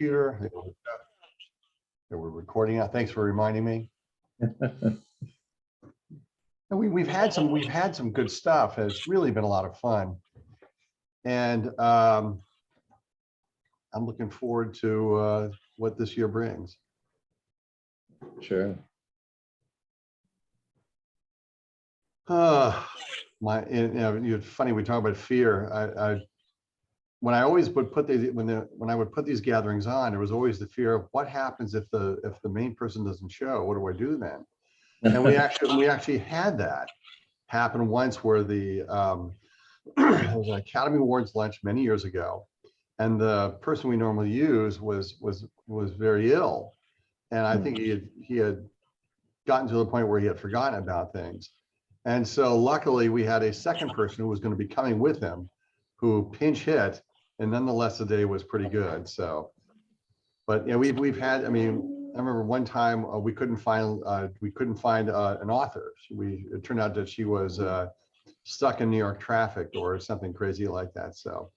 computer. We're recording now. Thanks for reminding me. And we've had some good stuff. It's really been a lot of fun. And I'm looking forward to what this year brings. Sure. It's funny we talk about fear. When I always would put these when I would put these gatherings on, there was always the fear of what happens if the main person doesn't show. What do I do then? And we actually had that happen once, where the it was an Academy Awards lunch many years ago, and the person we normally use was very ill, and I think he had gotten to the point where he had forgotten about things, and so luckily we had a second person who was going to be coming with him, who pinch hit, and nonetheless the day was pretty good. So, but yeah, we've had. I mean, I remember one time we couldn't find an author. It turned out that she was stuck in New York traffic or something crazy like that. So,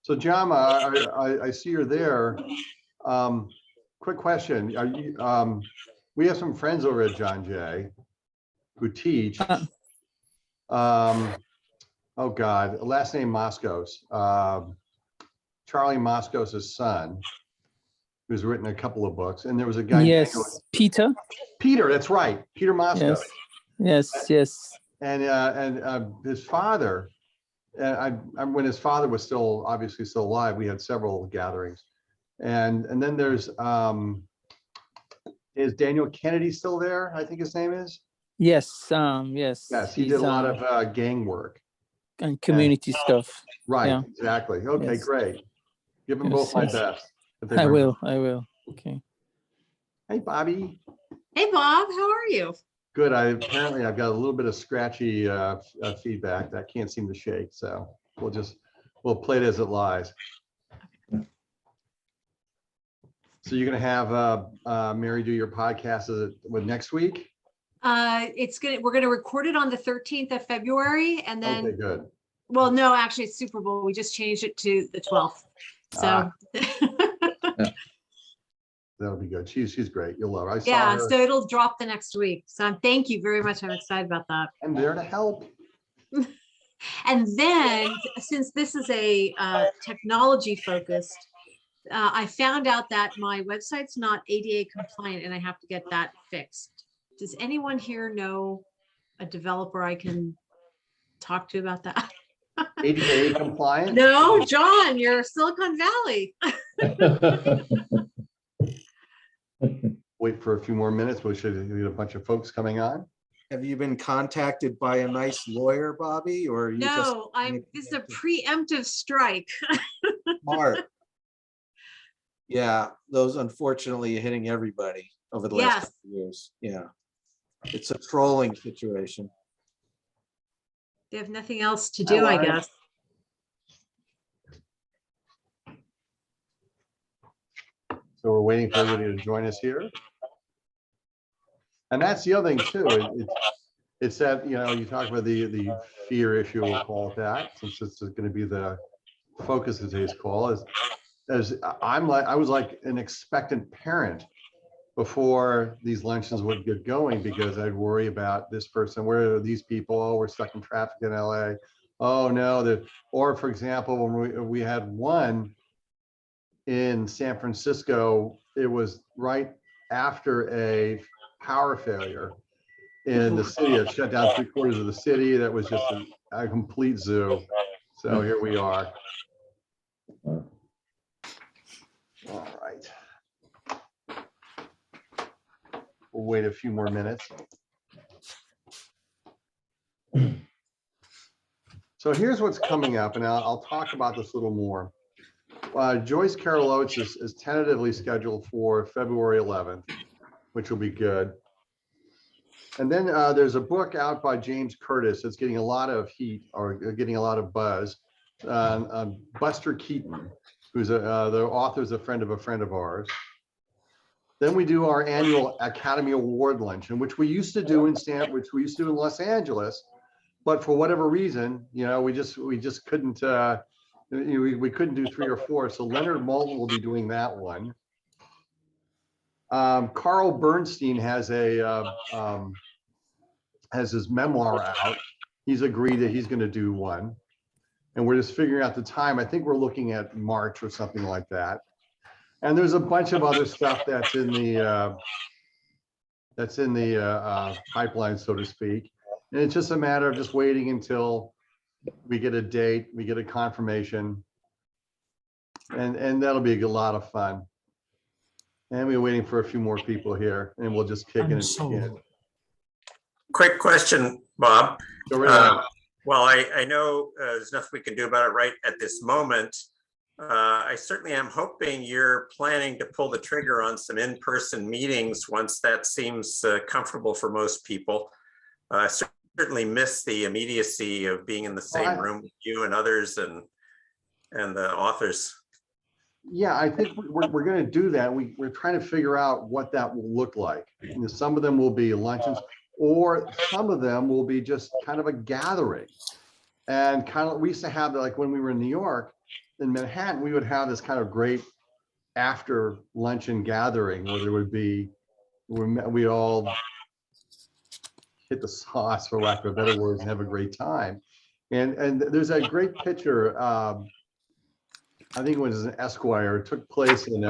So Jama, I see you're there. Quick question: Are you? We have some friends over at John Jay who teach. Oh God, last name Moskos. Charlie Moskos' son, who's written a couple of books, and there was a guy. Yes, Peter. Peter, that's right, Peter Moskos. Yes. And his father. When his father was obviously still alive, we had several gatherings, and then there's is Daniel Kennedy still there? I think his name is. Yes. Yes, he did a lot of gang work and community stuff. Right. Yeah. Exactly. Okay. Yes. Great. Give them both my best. I will. Okay. Hey, Bobby. Hey, Bob. How are you? Good. Apparently I've got a little bit of scratchy feedback that I can't seem to shake. So we'll play it as it lies. So you're going to have Mary do your podcast next week? We're gonna record it on the 13th of February, and then Okay, good. Well, no, actually it's Super Bowl. We just changed it to the 12th. So that'll be good. She's great. You'll love her. I saw yeah, her. so it'll drop the next week. So thank you very much. I'm excited about that. I'm there to help. And then, since this is a technology focused, I found out that my website's not ADA compliant and I have to get that fixed. Does anyone here know a developer I can talk to about that? ADA compliant? No, John, you're Silicon Valley. Wait for a few more minutes. We should get a bunch of folks coming on. Have you been contacted by a nice lawyer, Bobby, or are you No, this is a preemptive strike. smart? Yeah, those unfortunately are hitting everybody over the last couple years. Yeah, it's a trolling situation. They have nothing else to do, I guess. So we're waiting for everybody to join us here. And that's the other thing too. It's that, you talk about the fear issue, we'll call it that, since this is going to be the focus of today's call. I was like an expectant parent before these luncheons would get going, because I'd worry about this person. Where are these people? Oh, we're stuck in traffic in LA. Oh no, or for example, when we had one in San Francisco, it was right after a power failure in the city. It shut down 3/4 of the city. That was just a complete zoo. So here we are. All right. We'll wait a few more minutes. So here's what's coming up, and I'll talk about this a little more. Joyce Carol Oates is tentatively scheduled for February 11th, which will be good. And then there's a book out by James Curtis that's getting a lot of heat, or getting a lot of buzz. Buster Keaton, who's the author, is a friend of ours. Then we do our annual Academy Award luncheon, which we used to do in Los Angeles, but for whatever reason, we just couldn't. We couldn't do 3 or 4, so Leonard Maltin will be doing that one. Carl Bernstein has his memoir out. He's agreed that he's going to do one, and we're just figuring out the time. I think we're looking at March or something like that. And there's a bunch of other stuff that's in the pipeline, so to speak. And it's just a matter of just waiting until we get a date, we get a confirmation, and that'll be a lot of fun. And we're waiting for a few more people here, and we'll just kick it and begin. Quick question, Bob. Go right ahead. Well, I know there's nothing we can do about it right at this moment. I certainly am hoping you're planning to pull the trigger on some in-person meetings once that seems comfortable for most people. I certainly miss the immediacy of being in the same room with you and others and the authors. Yeah, I think we're going to do that. We're trying to figure out what that will look like. You know, some of them will be luncheons, or some of them will be just kind of a gathering. And kind of, we used to have that, like when we were in New York, in Manhattan, we would have this kind of great after luncheon gathering where there would be, we all hit the sauce, for lack of better words, and have a great time. And there's a great picture, I think it was an Esquire, it took place in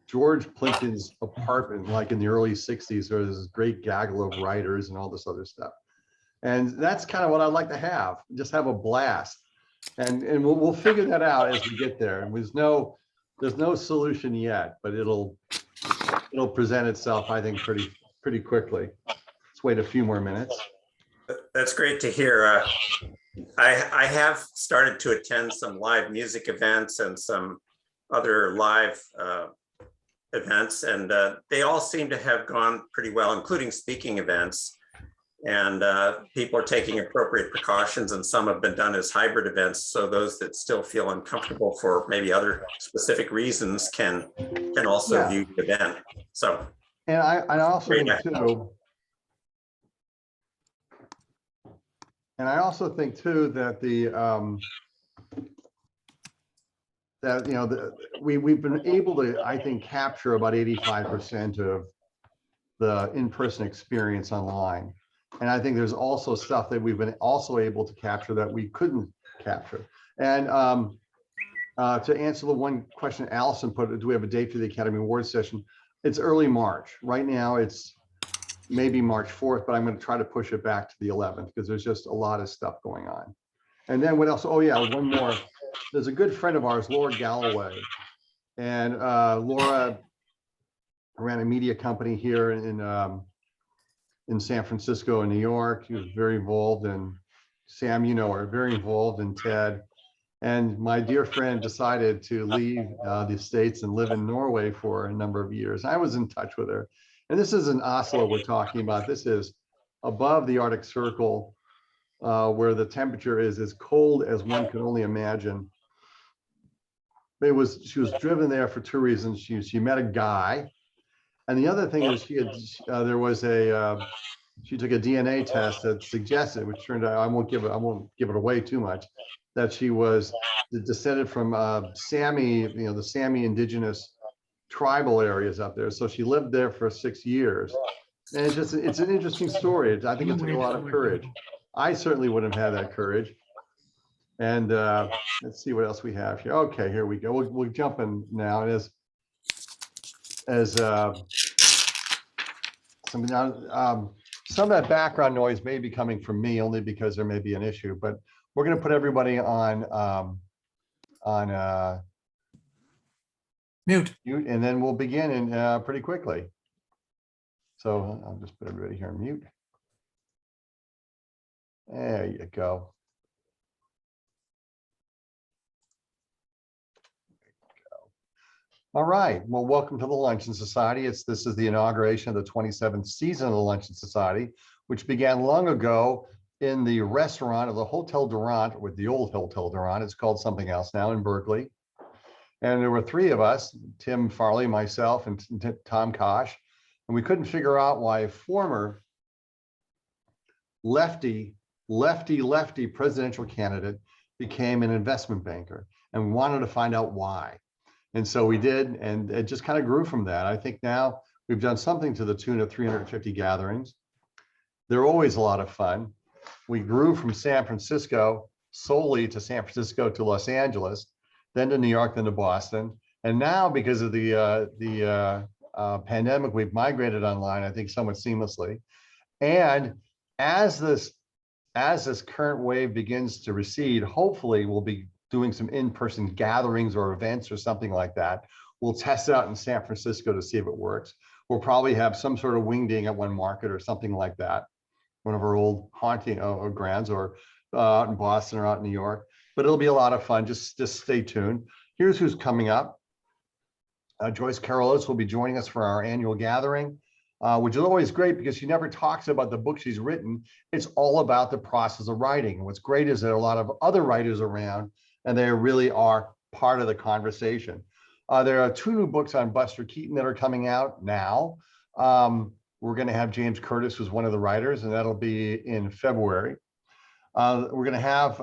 George Plimpton's apartment, like in the early 60s, where there's this great gaggle of writers and all this other stuff. And that's kind of what I'd like to have, just have a blast. And we'll figure that out as we get there. And there's no solution yet, but it'll present itself, I think, pretty quickly. Let's wait a few more minutes. That's great to hear. I have started to attend some live music events and some other live events, and they all seem to have gone pretty well, including speaking events. And people are taking appropriate precautions, and some have been done as hybrid events. So those that still feel uncomfortable for maybe other specific reasons can also view the event. So, and I also think too, that we've been able to, I think, capture about 85% of the in-person experience online. And I think there's also stuff that we've been also able to capture that we couldn't capture. And to answer the one question Allison put, do we have a date for the Academy Awards session? It's early March. Right now it's maybe March 4th, but I'm going to try to push it back to the 11th because there's just a lot of stuff going on. And then what else? Oh yeah, one more. There's a good friend of ours, Laura Galloway. And Laura ran a media company here in San Francisco and New York. He was very involved in, Sam, you know her, very involved in TED. And my dear friend decided to leave the States and live in Norway for a number of years. I was in touch with her. And this is in Oslo we're talking about. This is above the Arctic Circle, where the temperature is as cold as one could only imagine. She was driven there for 2 reasons. She met a guy. And the other thing is she took a DNA test that suggested, which turned out, I won't give it away too much, that she was descended from Sami, the Sami indigenous tribal areas up there. So she lived there for 6 years. And it's an interesting story. I think it took a lot of courage. I certainly wouldn't have had that courage. And let's see what else we have here. Okay, here we go. We'll jump in now. And some of that background noise may be coming from me only because there may be an issue, but we're going to put everybody on mute, and then we'll begin in pretty quickly. So I'll just put everybody here on mute. There you go. All right, well, welcome to the Luncheon Society. This is the inauguration of the 27th season of the Luncheon Society, which began long ago in the restaurant of the Hotel Durant, with the old Hotel Durant. It's called something else now in Berkeley. And there were 3 of us, Tim Farley, myself, and Tom Kosh. And we couldn't figure out why a former lefty presidential candidate became an investment banker. and we wanted to find out why. And so we did, and it just kind of grew from that. I think now we've done something to the tune of 350 gatherings. They're always a lot of fun. We grew from San Francisco solely to San Francisco to Los Angeles, then to New York, then to Boston. And now because of the pandemic, we've migrated online, I think somewhat seamlessly. And as this current wave begins to recede, hopefully we'll be doing some in-person gatherings or events or something like that. We'll test it out in San Francisco to see if it works. We'll probably have some sort of wingding at one market or something like that, one of our old haunting grounds, or out in Boston or out in New York. But it'll be a lot of fun. Just stay tuned. Here's who's coming up. Joyce Carolus will be joining us for our annual gathering, which is always great because she never talks about the book she's written. It's all about the process of writing. And what's great is there are a lot of other writers around, and they really are part of the conversation. There are 2 new books on Buster Keaton that are coming out now. We're going to have James Curtis, who's one of the writers, and that'll be in February. We're going to have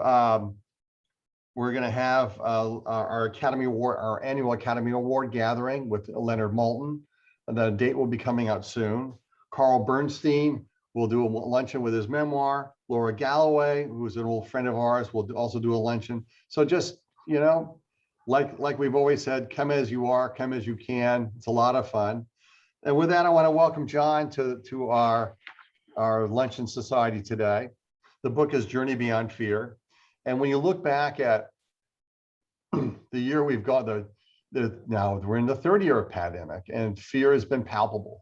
our Academy Award, our annual Academy Award gathering with Leonard Maltin. And the date will be coming out soon. Carl Bernstein will do a luncheon with his memoir. Laura Galloway, who's an old friend of ours, will also do a luncheon. So just, you know, like we've always said, come as you are, come as you can. It's a lot of fun. And with that, I want to welcome John to our Luncheon Society today. The book is Journey Beyond Fear. And when you look back at the year we've got, now we're in the 3rd year of pandemic, and fear has been palpable.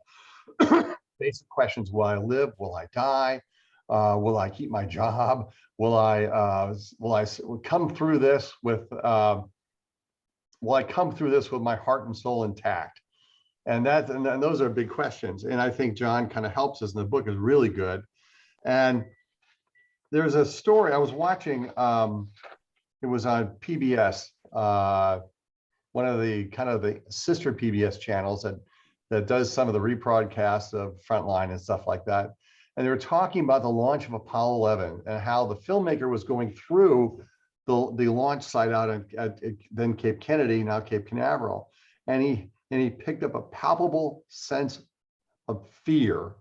Basic questions: will I live? Will I die? Will I keep my job? Will I come through this with my heart and soul intact? And those are big questions. And I think John kind of helps us, and the book is really good. And there's a story I was watching. It was on PBS, one of the kind of the sister PBS channels that does some of the rebroadcasts of Frontline and stuff like that. And they were talking about the launch of Apollo 11 and how the filmmaker was going through the launch site out at then Cape Kennedy, now Cape Canaveral. And he picked up a palpable sense of fear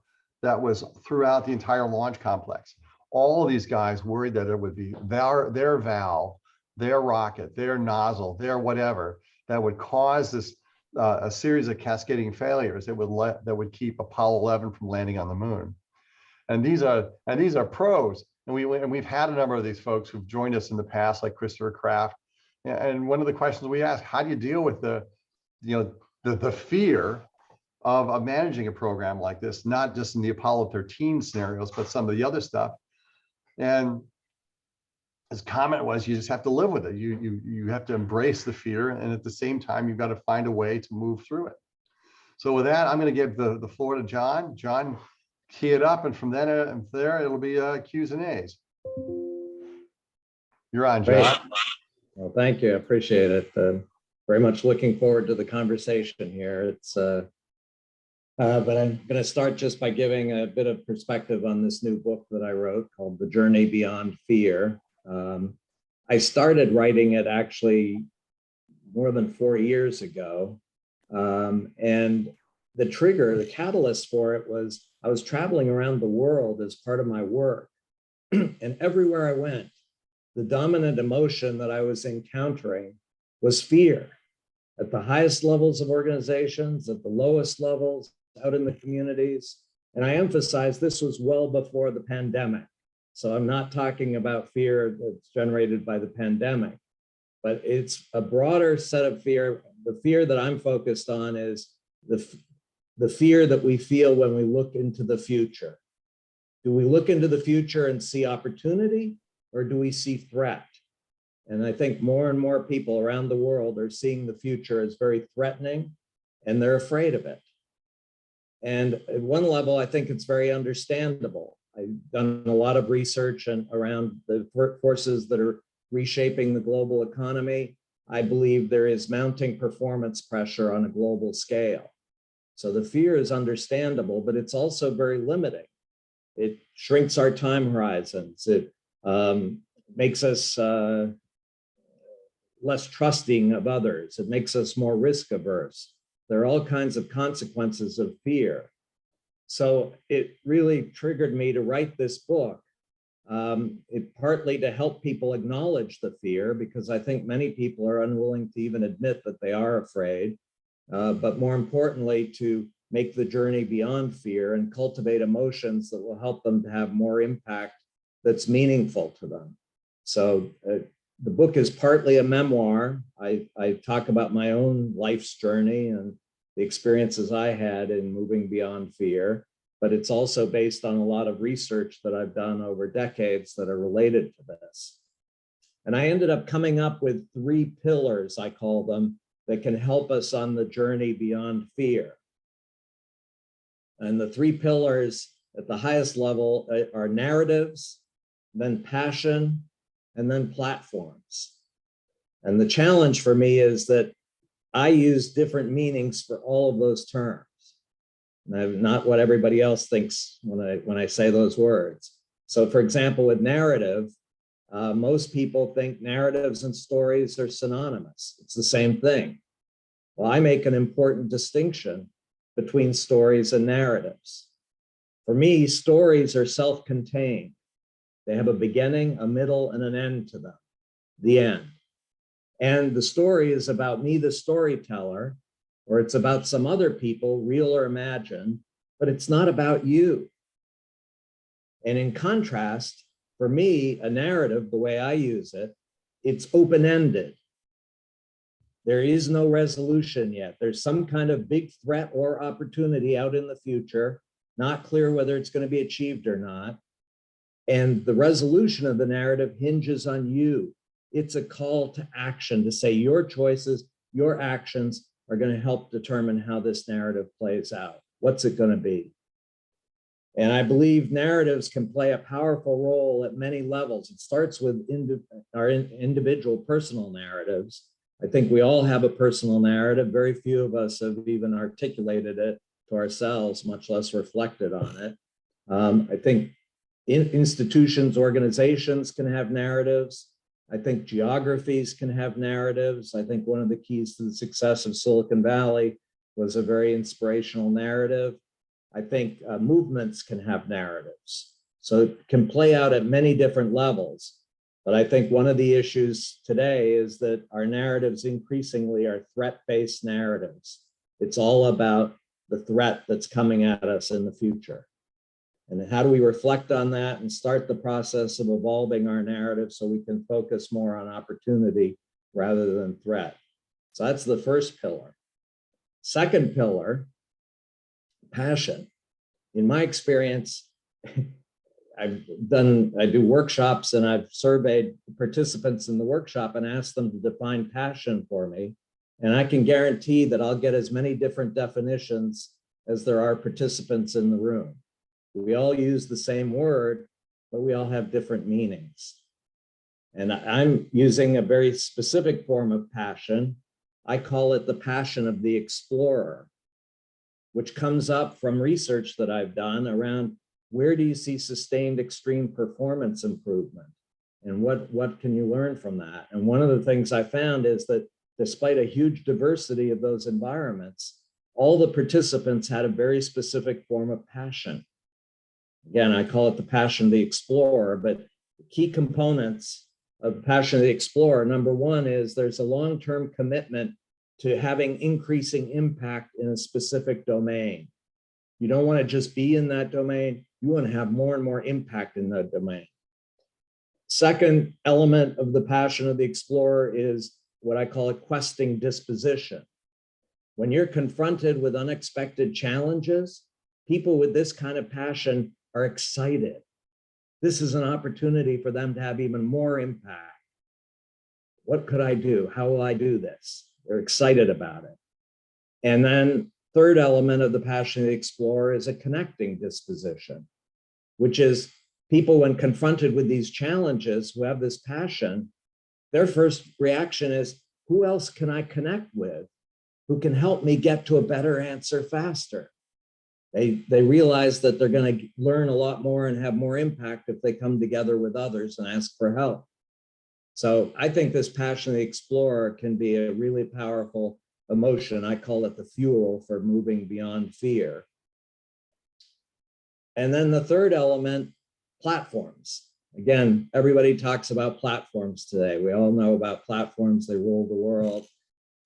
that was throughout the entire launch complex. All of these guys worried that it would be their valve, their rocket, their nozzle, their whatever, that would cause this a series of cascading failures that would keep Apollo 11 from landing on the moon. And these are pros. And we've had a number of these folks who've joined us in the past, like Christopher Kraft. And one of the questions we ask: how do you deal with the fear of managing a program like this, not just in the Apollo 13 scenarios, but some of the other stuff? And his comment was, you just have to live with it. You have to embrace the fear, and at the same time, you've got to find a way to move through it. So with that, I'm going to give the floor to John. John, key it up, and from there it'll be Q's and A's. You're on, John. Great. Well, thank you. I appreciate it. Very much looking forward to the conversation here. It's but I'm going to start just by giving a bit of perspective on this new book that I wrote called The Journey Beyond Fear. I started writing it actually more than 4 years ago. And the catalyst for it was I was traveling around the world as part of my work. And everywhere I went, the dominant emotion that I was encountering was fear. At the highest levels of organizations, at the lowest levels, out in the communities. And I emphasize this was well before the pandemic. So I'm not talking about fear that's generated by the pandemic, but it's a broader set of fear. The fear that I'm focused on is the fear that we feel when we look into the future. Do we look into the future and see opportunity, or do we see threat? And I think more and more people around the world are seeing the future as very threatening, and they're afraid of it. And at one level, I think it's very understandable. I've done a lot of research around the forces that are reshaping the global economy. I believe there is mounting performance pressure on a global scale. So the fear is understandable, but it's also very limiting. It shrinks our time horizons. It makes us less trusting of others. It makes us more risk averse. There are all kinds of consequences of fear. So it really triggered me to write this book. It partly to help people acknowledge the fear, because I think many people are unwilling to even admit that they are afraid, but more importantly, to make the journey beyond fear and cultivate emotions that will help them to have more impact that's meaningful to them. So the book is partly a memoir. I talk about my own life's journey and the experiences I had in moving beyond fear, but it's also based on a lot of research that I've done over decades that are related to this. And I ended up coming up with 3 pillars, I call them, that can help us on the journey beyond fear. And the 3 pillars at the highest level are narratives, then passion, and then platforms. And the challenge for me is that I use different meanings for all of those terms. And not what everybody else thinks when I say those words. So for example, with narrative, most people think narratives and stories are synonymous. It's the same thing. Well, I make an important distinction between stories and narratives. For me, stories are self-contained. They have a beginning, a middle, and an end to them, the end. And the story is about me, the storyteller, or it's about some other people, real or imagined, but it's not about you. And in contrast, for me, a narrative, the way I use it, it's open-ended. There is no resolution yet. There's some kind of big threat or opportunity out in the future, not clear whether it's going to be achieved or not. And the resolution of the narrative hinges on you. It's a call to action to say your choices, your actions are going to help determine how this narrative plays out. What's it going to be? And I believe narratives can play a powerful role at many levels. It starts with our individual personal narratives. I think we all have a personal narrative. Very few of us have even articulated it to ourselves, much less reflected on it. I think institutions, organizations can have narratives. I think geographies can have narratives. I think one of the keys to the success of Silicon Valley was a very inspirational narrative. I think movements can have narratives. So it can play out at many different levels. But I think one of the issues today is that our narratives increasingly are threat-based narratives. It's all about the threat that's coming at us in the future. And how do we reflect on that and start the process of evolving our narrative so we can focus more on opportunity rather than threat? So that's the first pillar. Second pillar, passion. In my experience, I do workshops and I've surveyed participants in the workshop and asked them to define passion for me. And I can guarantee that I'll get as many different definitions as there are participants in the room. We all use the same word, but we all have different meanings. And I'm using a very specific form of passion. I call it the passion of the explorer, which comes up from research that I've done around where do you see sustained extreme performance improvement? And what can you learn from that? And one of the things I found is that despite a huge diversity of those environments, all the participants had a very specific form of passion. Again, I call it the passion of the explorer, but the key components of the passion of the explorer, number one is there's a long-term commitment to having increasing impact in a specific domain. You don't want to just be in that domain, you want to have more and more impact in that domain. Second element of the passion of the explorer is what I call a questing disposition. When you're confronted with unexpected challenges, people with this kind of passion are excited. This is an opportunity for them to have even more impact. What could I do? How will I do this? They're excited about it. And then third element of the passion of the explorer is a connecting disposition, which is people when confronted with these challenges who have this passion, their first reaction is, who else can I connect with who can help me get to a better answer faster? They realize that they're going to learn a lot more and have more impact if they come together with others and ask for help. So I think this passion of the explorer can be a really powerful emotion. I call it the fuel for moving beyond fear. And then the third element, platforms. Again, everybody talks about platforms today. We all know about platforms, they rule the world.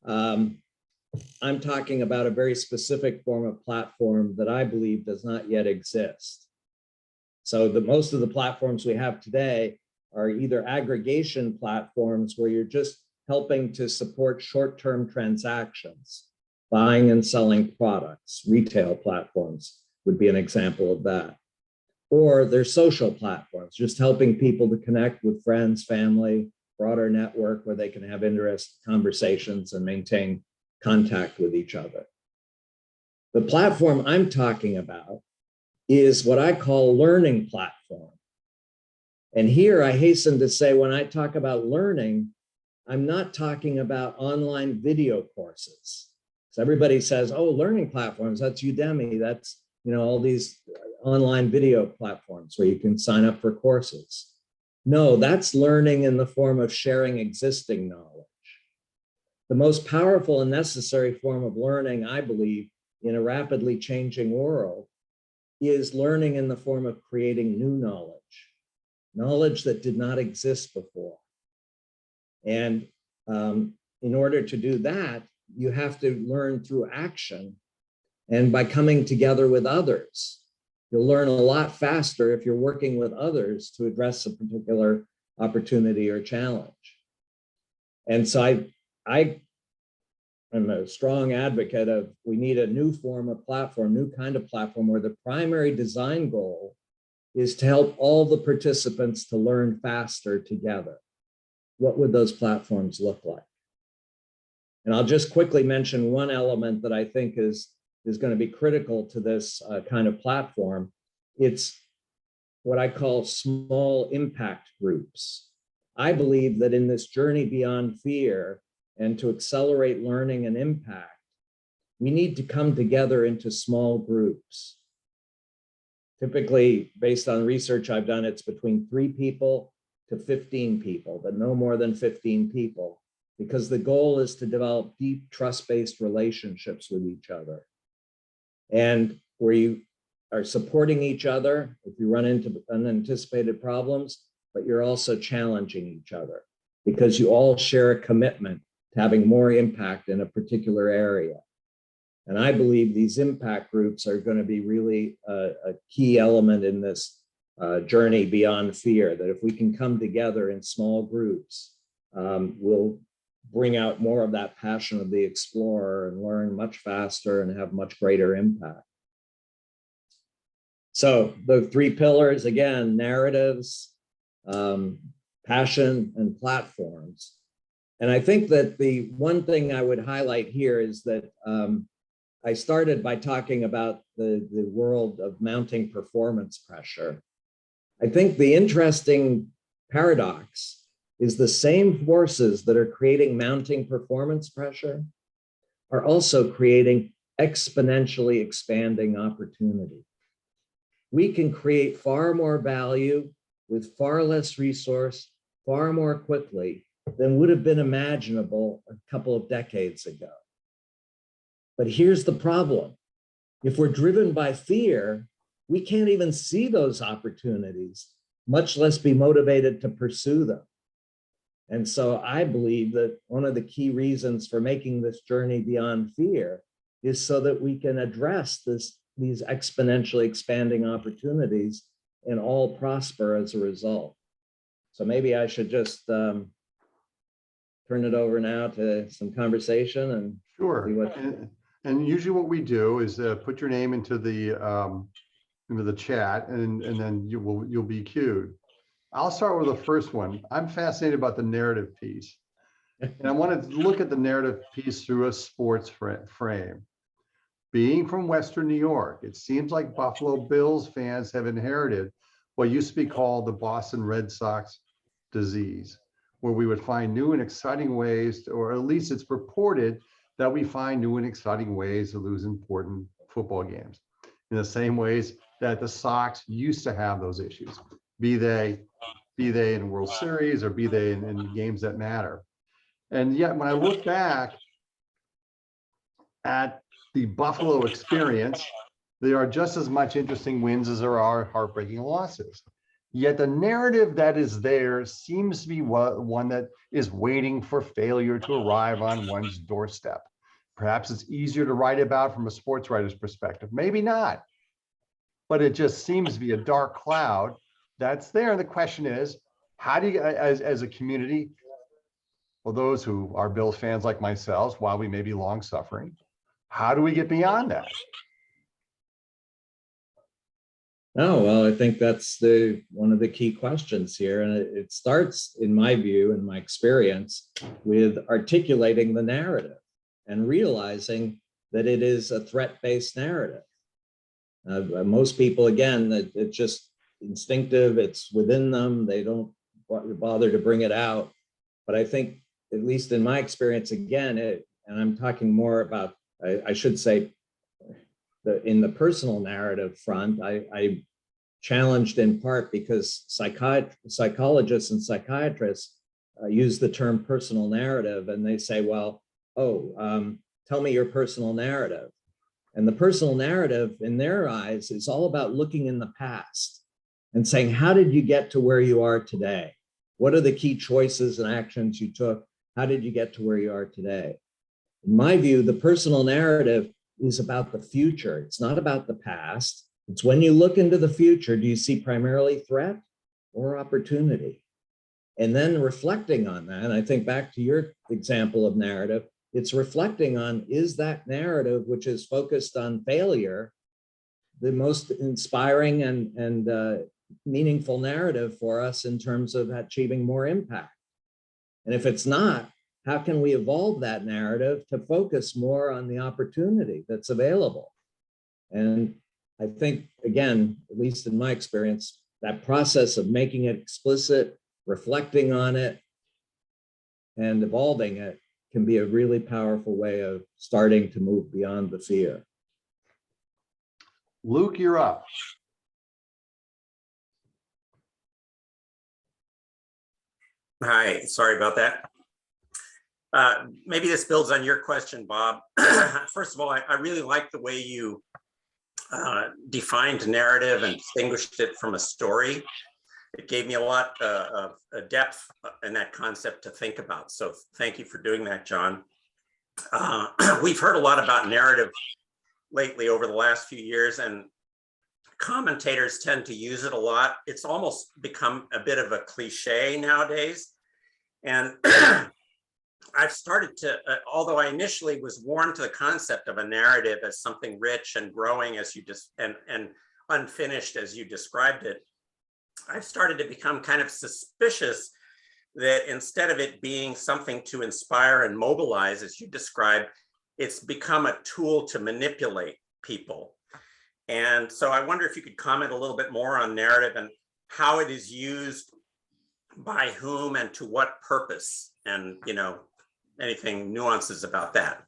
I'm talking about a very specific form of platform that I believe does not yet exist. So most of the platforms we have today are either aggregation platforms where you're just helping to support short-term transactions, buying and selling products. Retail platforms would be an example of that. Or they're social platforms, just helping people to connect with friends, family, broader network where they can have interest conversations and maintain contact with each other. The platform I'm talking about is what I call learning platform. And here I hasten to say, when I talk about learning, I'm not talking about online video courses. So everybody says, oh, learning platforms, that's Udemy, that's all these online video platforms where you can sign up for courses. No, that's learning in the form of sharing existing knowledge. The most powerful and necessary form of learning, I believe, in a rapidly changing world is learning in the form of creating new knowledge, knowledge that did not exist before. And in order to do that, you have to learn through action and by coming together with others. You'll learn a lot faster if you're working with others to address a particular opportunity or challenge. And so I am a strong advocate of we need a new form of platform, new kind of platform where the primary design goal is to help all the participants to learn faster together. What would those platforms look like? And I'll just quickly mention one element that I think is going to be critical to this kind of platform. It's what I call small impact groups. I believe that in this journey beyond fear and to accelerate learning and impact, we need to come together into small groups. Typically, based on research I've done, it's between 3 people to 15 people, but no more than 15 people, because the goal is to develop deep trust-based relationships with each other. And where you are supporting each other if you run into unanticipated problems, but you're also challenging each other because you all share a commitment to having more impact in a particular area. And I believe these impact groups are going to be really a key element in this journey beyond fear, that if we can come together in small groups, we'll bring out more of that passion of the explorer and learn much faster and have much greater impact. So the 3 pillars, again, narratives, passion, and platforms. And I think that the one thing I would highlight here is that I started by talking about the world of mounting performance pressure. I think the interesting paradox is the same forces that are creating mounting performance pressure are also creating exponentially expanding opportunity. We can create far more value with far less resource, far more quickly than would have been imaginable a couple of decades ago. But here's the problem. If we're driven by fear, we can't even see those opportunities, much less be motivated to pursue them. And so I believe that one of the key reasons for making this journey beyond fear is so that we can address these exponentially expanding opportunities and all prosper as a result. So maybe I should just turn it over now to some conversation and Sure. see what. And usually what we do is put your name into the chat, and then you'll be queued. I'll start with the first one. I'm fascinated about the narrative piece. And I want to look at the narrative piece through a sports frame. Being from Western New York, it seems like Buffalo Bills fans have inherited what used to be called the Boston Red Sox disease, where we would find new and exciting ways, or at least it's purported that we find new and exciting ways to lose important football games, in the same ways that the Sox used to have those issues, be they be they in World Series or be they in games that matter. And yet, when I look back at the Buffalo experience, there are just as much interesting wins as there are heartbreaking losses. Yet the narrative that is there seems to be one that is waiting for failure to arrive on one's doorstep. Perhaps it's easier to write about from a sports writer's perspective. Maybe not. But it just seems to be a dark cloud that's there. And the question is, how do you, as a community, well, those who are Bills fans like myself, while we may be long suffering, how do we get beyond that? No, well, I think that's one of the key questions here. And it starts, in my view, in my experience, with articulating the narrative and realizing that it is a threat-based narrative. Most people, again, it's just instinctive, it's within them, they don't bother to bring it out. But I think, at least in my experience, again, and I'm talking more about, I should say, in the personal narrative front, I challenged in part because psychologists and psychiatrists use the term personal narrative, and they say, well, tell me your personal narrative. And the personal narrative in their eyes is all about looking in the past and saying, how did you get to where you are today? What are the key choices and actions you took? How did you get to where you are today? In my view, the personal narrative is about the future. It's not about the past. It's when you look into the future, do you see primarily threat or opportunity? And then reflecting on that, and I think back to your example of narrative, it's reflecting on, is that narrative, which is focused on failure, the most inspiring and meaningful narrative for us in terms of achieving more impact? And if it's not, how can we evolve that narrative to focus more on the opportunity that's available? And I think, again, at least in my experience, that process of making it explicit, reflecting on it, and evolving it can be a really powerful way of starting to move beyond the fear. Luke, you're up. Hi, sorry about that. Maybe this builds on your question, Bob. First of all, I really like the way you defined narrative and distinguished it from a story. It gave me a lot of depth in that concept to think about. So thank you for doing that, John. We've heard a lot about narrative lately over the last few years, and commentators tend to use it a lot. It's almost become a bit of a cliche nowadays. And I've started to, although I initially was warm to the concept of a narrative as something rich and growing as you just, and unfinished as you described it, I've started to become kind of suspicious that instead of it being something to inspire and mobilize, as you described, it's become a tool to manipulate people. And so I wonder if you could comment a little bit more on narrative and how it is used by whom and to what purpose, and, you know, anything nuances about that.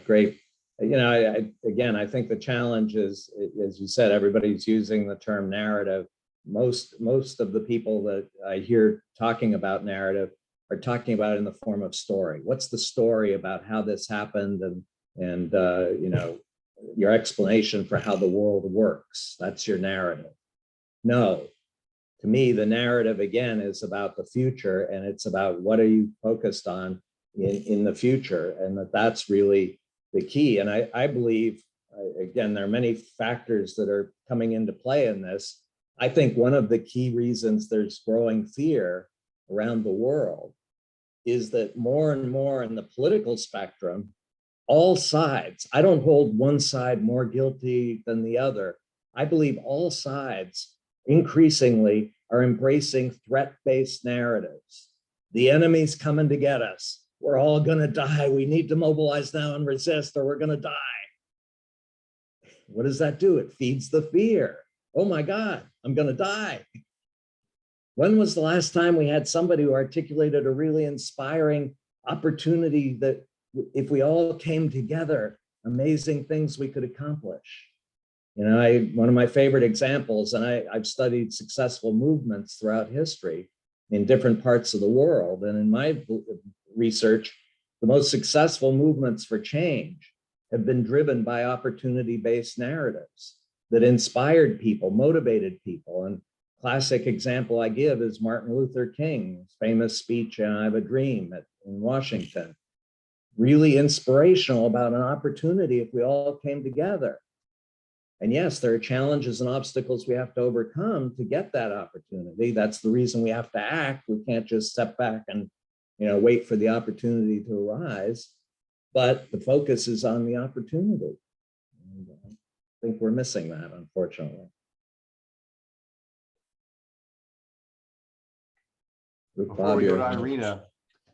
Great. You know, again, I think the challenge is, as you said, everybody's using the term narrative. Most of the people that I hear talking about narrative are talking about it in the form of story. What's the story about how this happened, and you know, your explanation for how the world works? That's your narrative. No, to me, the narrative again is about the future, and it's about what are you focused on in the future, and that's really the key. And I believe, again, there are many factors that are coming into play in this. I think one of the key reasons there's growing fear around the world is that more and more in the political spectrum, all sides, I don't hold one side more guilty than the other. I believe all sides increasingly are embracing threat-based narratives. The enemy's coming to get us. We're all gonna die. We need to mobilize now and resist, or we're gonna die. What does that do? It feeds the fear. Oh my God, I'm gonna die. When was the last time we had somebody who articulated a really inspiring opportunity that if we all came together, amazing things we could accomplish? One of my favorite examples, and I've studied successful movements throughout history in different parts of the world. And in my research, the most successful movements for change have been driven by opportunity-based narratives that inspired people, motivated people. And classic example I give is Martin Luther King's famous speech, "I Have a Dream" in Washington. Really inspirational about an opportunity if we all came together. And yes, there are challenges and obstacles we have to overcome to get that opportunity. That's the reason we have to act. We can't just step back and wait for the opportunity to arise. But the focus is on the opportunity. And I think we're missing that, unfortunately. Before we go to Irina,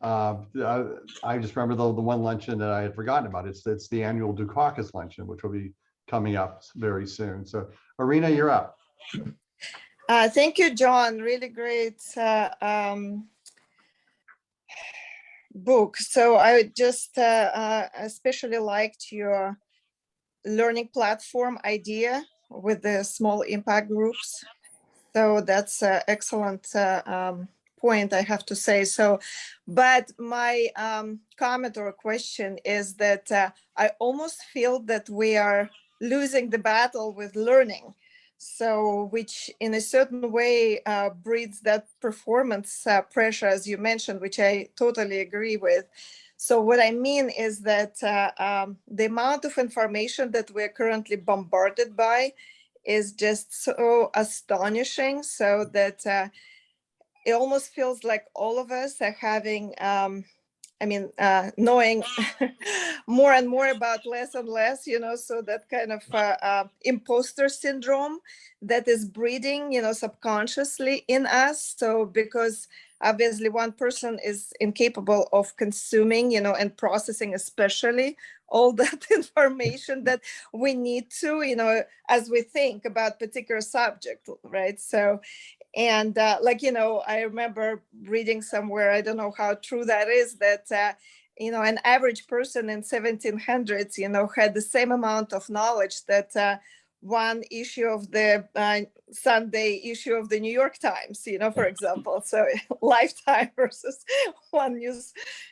I just remember the one luncheon that I had forgotten about. It's the annual Dukakis luncheon, which will be coming up very soon. So Irina, you're up. Thank you, John. Really great book. So I would just especially liked your learning platform idea with the small impact groups. So that's an excellent point, I have to say. So, but my comment or question is that I almost feel that we are losing the battle with learning. So, which in a certain way breeds that performance pressure, as you mentioned, which I totally agree with. So what I mean is that the amount of information that we're currently bombarded by is just so astonishing, so that it almost feels like all of us are having, knowing more and more about less and less, so that kind of imposter syndrome that is breeding, subconsciously in us. So because obviously one person is incapable of consuming, and processing, especially all that information that we need to, as we think about particular subject, right? So, and I remember reading somewhere, I don't know how true that is, that, an average person in 1700s, had the same amount of knowledge that one issue of the Sunday issue of the New York Times, for example. So lifetime versus one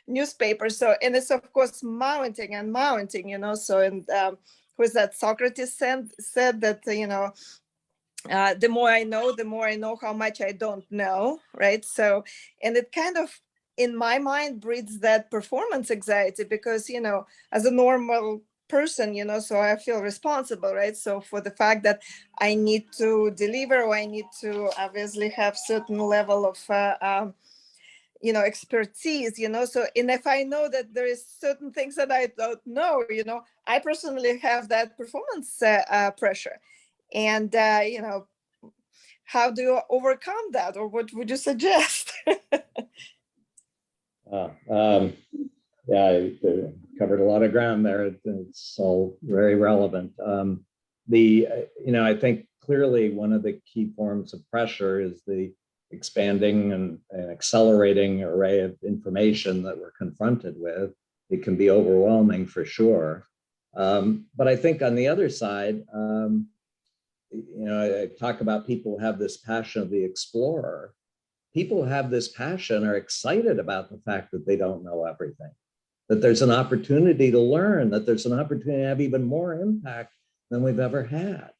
newspaper. So, and it's of course mounting and mounting, so, and was that Socrates said that, the more I know how much I don't know, right? So, and it kind of, in my mind, breeds that performance anxiety because, as a normal person, so I feel responsible, right? So for the fact that I need to deliver, or I need to obviously have certain level of, expertise, so, and if I know that there is certain things that I don't know, I personally have that performance pressure. And, how do you overcome that, or what would you suggest? Yeah, I covered a lot of ground there. It's all very relevant. I think clearly one of the key forms of pressure is the expanding and accelerating array of information that we're confronted with. It can be overwhelming for sure. But I think on the other side, I talk about people who have this passion of the explorer. People who have this passion are excited about the fact that they don't know everything, that there's an opportunity to learn, that there's an opportunity to have even more impact than we've ever had.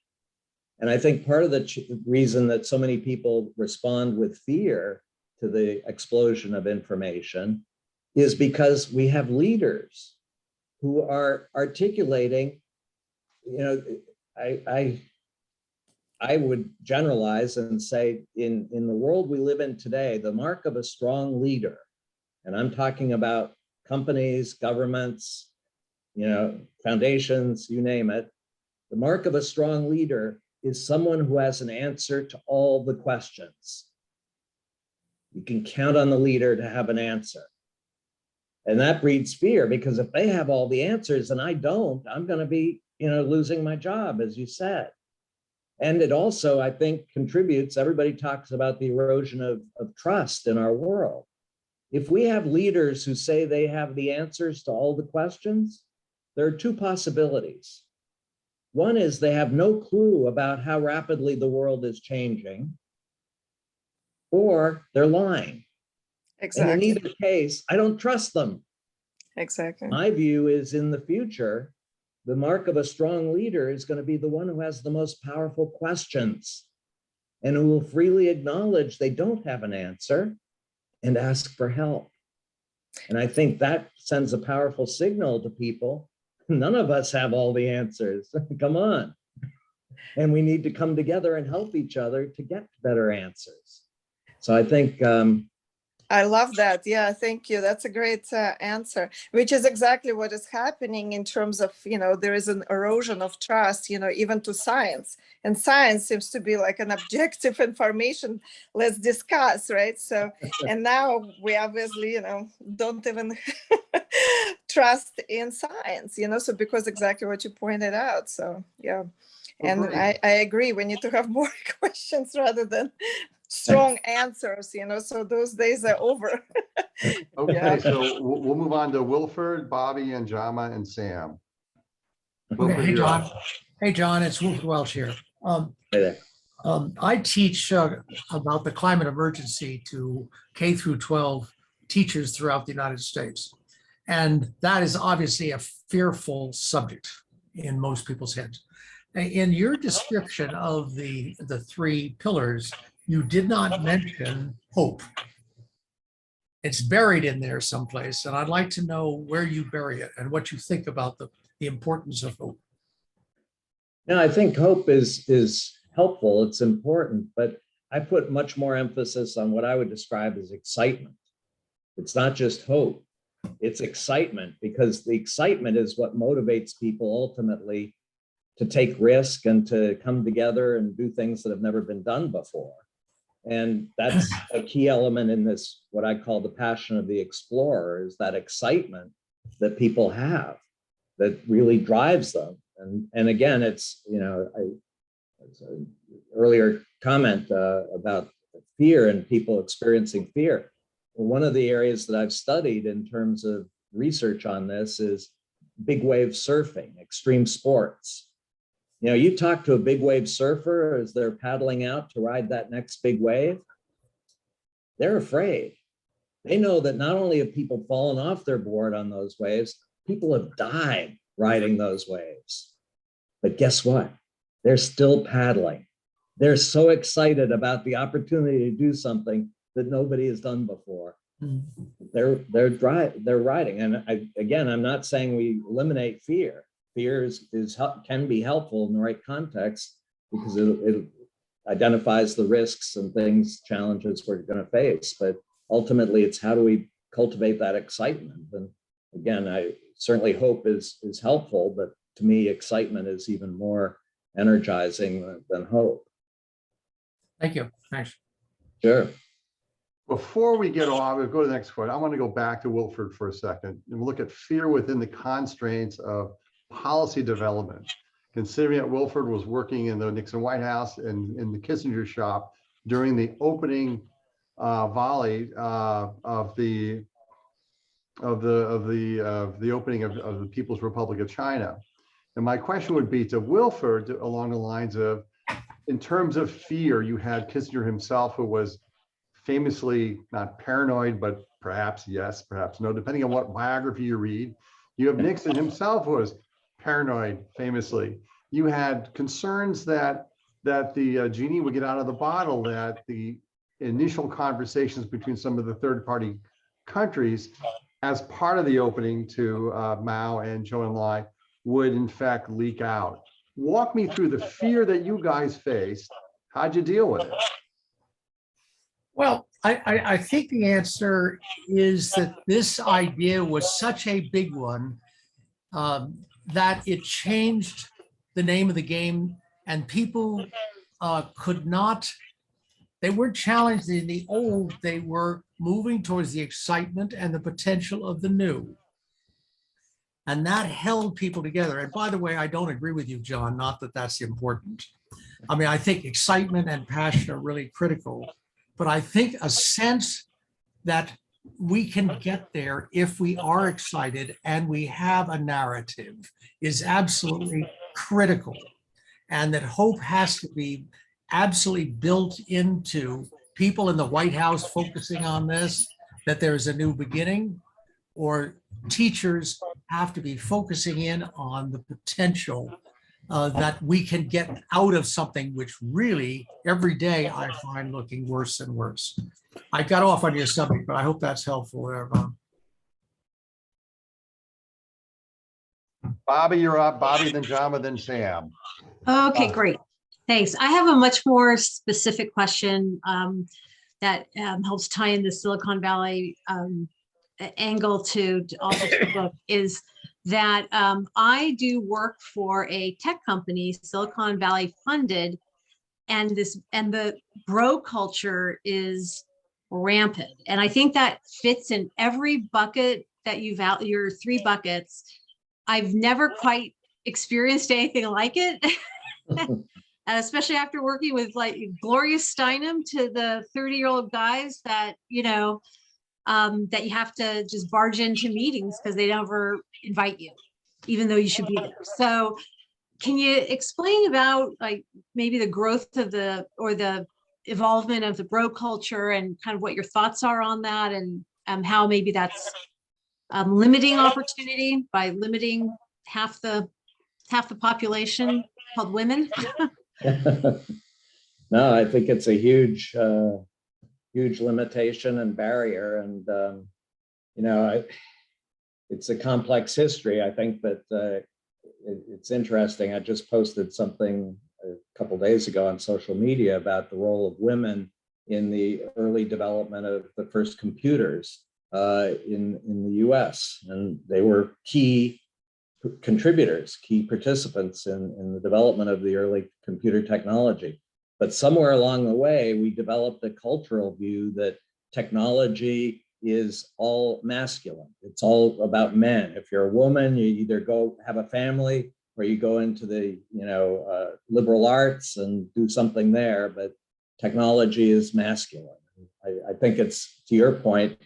And I think part of the reason that so many people respond with fear to the explosion of information is because we have leaders who are articulating, I would generalize and say in the world we live in today, the mark of a strong leader, and I'm talking about companies, governments, foundations, you name it, the mark of a strong leader is someone who has an answer to all the questions. You can count on the leader to have an answer. And that breeds fear, because if they have all the answers and I don't, I'm going to be, losing my job, as you said. And it also, I think, contributes, everybody talks about the erosion of trust in our world. If we have leaders who say they have the answers to all the questions, there are two possibilities. One is they have no clue about how rapidly the world is changing, or they're lying. And in Exactly. either case, I don't trust them. Exactly. My view is in the future, the mark of a strong leader is going to be the one who has the most powerful questions and who will freely acknowledge they don't have an answer and ask for help. And I think that sends a powerful signal to people. None of us have all the answers. Come on. And we need to come together and help each other to get better answers. So I think I love that. Yeah, thank you. That's a great answer, which is exactly what is happening in terms of, there is an erosion of trust, even to science. And science seems to be like an objective information. Let's discuss, right? So, and now we obviously, don't even trust in science, so because exactly what you pointed out. So, yeah. And Agreed. I agree. We need to have more questions rather than strong answers, so those days are over. Okay, Yeah. so we'll move on to Wilford, Bobby, and Jama and Sam. Okay, Wilford, hey, you're John. up. Hey, John, it's Wilford Welch here. hey there. I teach about the climate emergency to K through 12 teachers throughout the United States. And that is obviously a fearful subject in most people's heads. In your description of the three pillars, you did not mention hope. It's buried in there someplace, and I'd like to know where you bury it and what you think about the importance of hope. No, I think hope is helpful. It's important, but I put much more emphasis on what I would describe as excitement. It's not just hope, it's excitement, because the excitement is what motivates people ultimately to take risk and to come together and do things that have never been done before. And that's a key element in this, what I call the passion of the explorer, is that excitement that people have that really drives them. And again, it's, it's an earlier comment about fear and people experiencing fear. One of the areas that I've studied in terms of research on this is big wave surfing, extreme sports. You talk to a big wave surfer as they're paddling out to ride that next big wave, they're afraid. They know that not only have people fallen off their board on those waves, people have died riding those waves. But guess what? They're still paddling. They're so excited about the opportunity to do something that nobody has done before. They're riding. And again, I'm not saying we eliminate fear. Fear can be helpful in the right context because it identifies the risks and challenges we're going to face. But ultimately, it's how do we cultivate that excitement? And again, I certainly hope is helpful, but to me, excitement is even more energizing than hope. Thank you. Thanks. Sure. Before we get off, we'll go to the next quote. I want to go back to Wilford for a second and look at fear within the constraints of policy development. Considering that Wilford was working in the Nixon White House and in the Kissinger shop during the opening volley of the opening of the People's Republic of China. And my question would be to Wilford along the lines of, in terms of fear, you had Kissinger himself, who was famously not paranoid, but perhaps yes, perhaps no, depending on what biography you read. You have Nixon himself, who was paranoid, famously. You had concerns that the genie would get out of the bottle, that the initial conversations between some of the third-party countries as part of the opening to Mao and Zhou Enlai would in fact leak out. Walk me through the fear that you guys faced. How'd you deal with it? Well, I think the answer is that this idea was such a big one that it changed the name of the game, and people they weren't challenged in the old, they were moving towards the excitement and the potential of the new. And that held people together. And by the way, I don't agree with you, John, not that that's important. I mean, I think excitement and passion are really critical, but I think a sense that we can get there if we are excited and we have a narrative is absolutely critical, and that hope has to be absolutely built into people in the White House focusing on this, that there's a new beginning, or teachers have to be focusing in on the potential that we can get out of something which really every day I find looking worse and worse. I got off on your subject, but I hope that's helpful, everyone. Bobby, you're up. Bobby, then Jama, then Sam. Okay, great. Thanks. I have a much more specific question that helps tie in the Silicon Valley angle to also to the book, is that I do work for a tech company, Silicon Valley funded, and the bro culture is rampant. And I think that fits in every bucket that your 3 buckets. I've never quite experienced anything like it. Especially after working with like Gloria Steinem to the 30-year-old guys that, that you have to just barge into meetings because they never invite you, even though you should be there. So can you explain about like maybe the growth of the evolvement of the bro culture and kind of what your thoughts are on that, and how maybe that's limiting opportunity by limiting half the population called women? No, I think it's a huge, huge limitation and barrier. And, it's a complex history. I think that it's interesting. I just posted something a couple days ago on social media about the role of women in the early development of the first computers in the US. And they were key contributors, key participants in the development of the early computer technology. But somewhere along the way, we developed a cultural view that technology is all masculine. It's all about men. If you're a woman, you either go have a family or you go into the liberal arts and do something there, but technology is masculine. I think it's, to your point,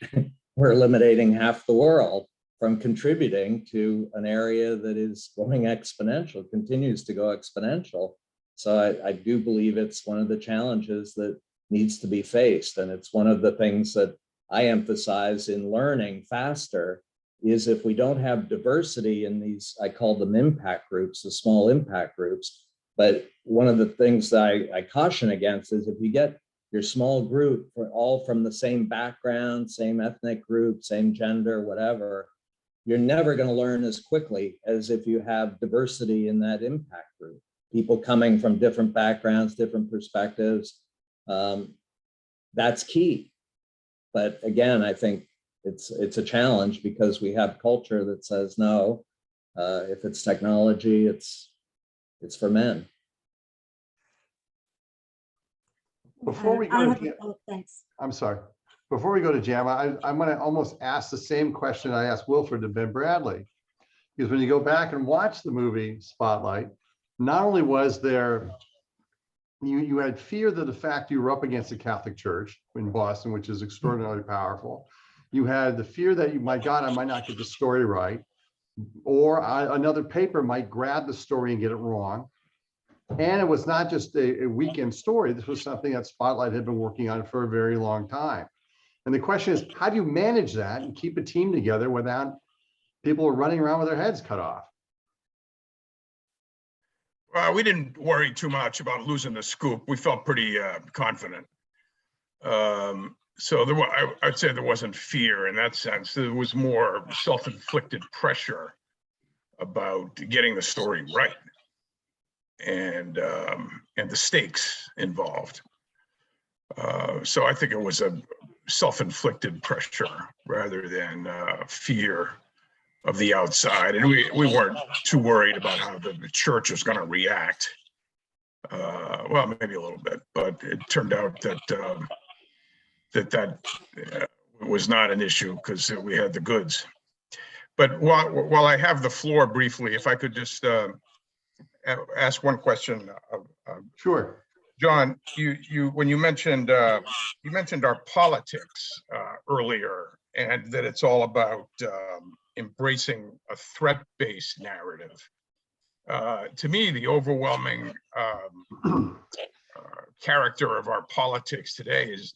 we're eliminating half the world from contributing to an area that is going exponential, continues to go exponential. So I do believe it's one of the challenges that needs to be faced. And it's one of the things that I emphasize in learning faster is if we don't have diversity in these, I call them impact groups, the small impact groups. But one of the things that I caution against is if you get your small group all from the same background, same ethnic group, same gender, whatever, you're never going to learn as quickly as if you have diversity in that impact group. People coming from different backgrounds, different perspectives, that's key. But again, I think it's a challenge because we have culture that says, no, if it's technology, it's for men. Before we go, thanks. I'm sorry. Before we go to JAMA, I'm going to almost ask the same question I asked Wilford to Ben Bradley. Because when you go back and watch the movie Spotlight, not only was there, you had fear that the fact you were up against the Catholic Church in Boston, which is extraordinarily powerful. You had the fear that you, my God, I might not get the story right, or another paper might grab the story and get it wrong. And it was not just a weekend story. This was something that Spotlight had been working on for a very long time. And the question is, how do you manage that and keep a team together without people running around with their heads cut off? We didn't worry too much about losing the scoop. We felt pretty confident. So I'd say there wasn't fear in that sense. There was more self-inflicted pressure about getting the story right, and the stakes involved. So I think it was a self-inflicted pressure rather than fear of the outside. And we weren't too worried about how the church was going to react. Well, maybe a little bit, but it turned out that that was not an issue because we had the goods. But while I have the floor briefly, if I could just ask one question. Sure. John, you when you mentioned our politics earlier, and that it's all about embracing a threat-based narrative. To me, the overwhelming character of our politics today is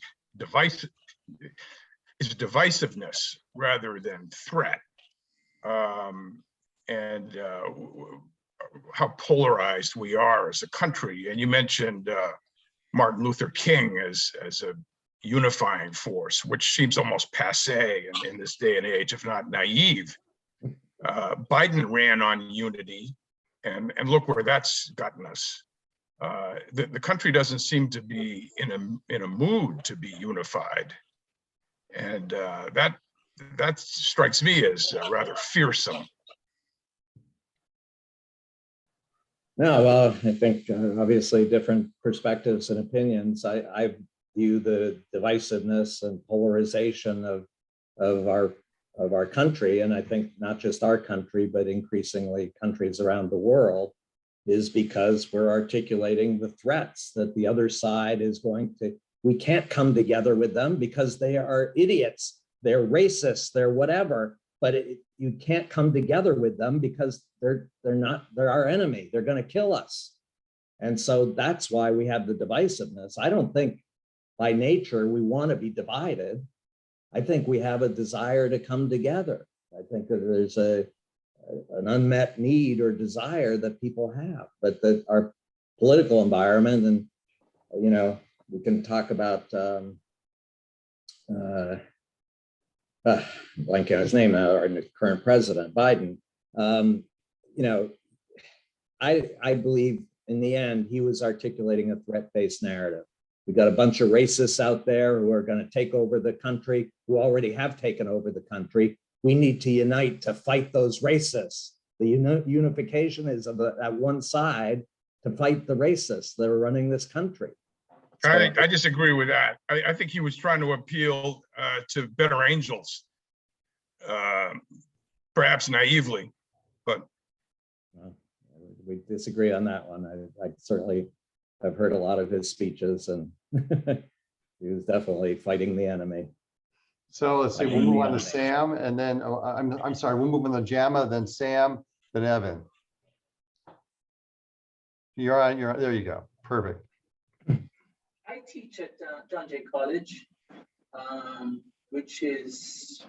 divisiveness rather than threat, and how polarized we are as a country. And you mentioned Martin Luther King as a unifying force, which seems almost passé in this day and age, if not naive. Biden ran on unity, and look where that's gotten us. The country doesn't seem to be in a mood to be unified, and that strikes me as rather fearsome. No, well, I think obviously different perspectives and opinions. I view the divisiveness and polarization of our country, and I think not just our country, but increasingly countries around the world, is because we're articulating the threats that the other side is going to. We can't come together with them because they are idiots, they're racist, they're whatever. But you can't come together with them because they're our enemy. They're going to kill us. And so that's why we have the divisiveness. I don't think by nature we want to be divided. I think we have a desire to come together. I think that there's an unmet need or desire that people have, but that our political environment, and we can talk about blank out his name now, our current president, Biden. I believe in the end, he was articulating a threat-based narrative. We got a bunch of racists out there who are going to take over the country, who already have taken over the country. We need to unite to fight those racists. The unification is at one side to fight the racists that are running this country. I disagree with that. I think he was trying to appeal to better angels, perhaps naively, but. Well, we disagree on that one. I certainly have heard a lot of his speeches, and he was definitely fighting the enemy. So let's see, we'll move on to Sam, and then, I'm sorry, we'll move on to Jama, then Sam, then Evan. You're on, there you go, perfect. I teach at John Jay College, which is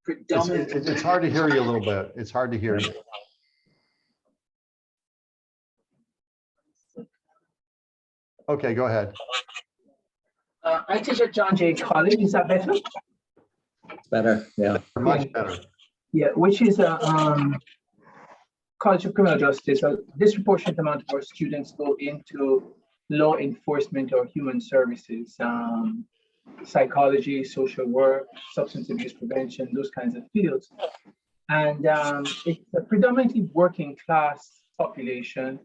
predominantly. It's hard to hear you a little bit. It's hard to hear you. Okay, go ahead. I teach at John Jay College. Is that better? It's better, yeah. Much better. Yeah, which is a College of Criminal Justice. A disproportionate amount of our students go into law enforcement or human services, psychology, social work, substance abuse prevention, those kinds of fields. And it's a predominantly working class population,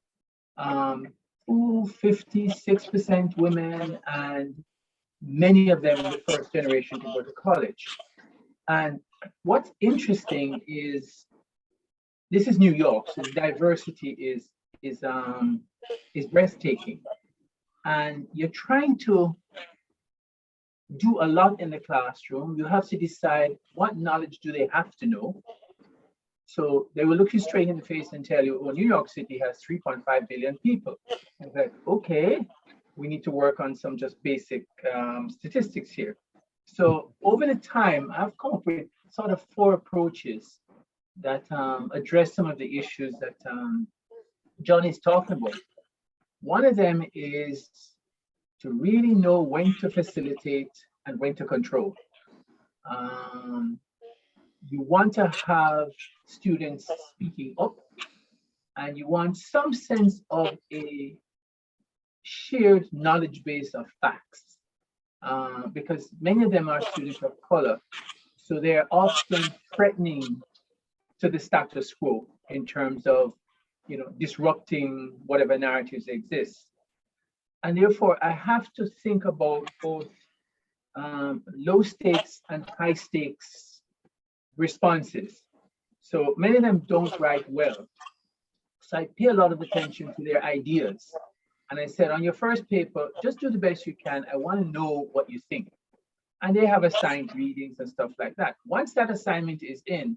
56% women, and many of them the first generation to go to college. And what's interesting is this is New York, so the diversity is breathtaking. And you're trying to do a lot in the classroom. You have to decide what knowledge do they have to know. So they will look you straight in the face and tell you, oh, New York City has 3.5 billion people. And like, okay, we need to work on some just basic statistics here. So over the time, I've come up with sort of 4 approaches that address some of the issues that John is talking about. One of them is to really know when to facilitate and when to control. You want to have students speaking up, and you want some sense of a shared knowledge base of facts, because many of them are students of color. So they're often threatening to the status quo in terms of, disrupting whatever narratives exist. And therefore, I have to think about both low stakes and high stakes responses. So many of them don't write well. So I pay a lot of attention to their ideas. And I said, on your first paper, just do the best you can. I want to know what you think. And they have assigned readings and stuff like that. Once that assignment is in,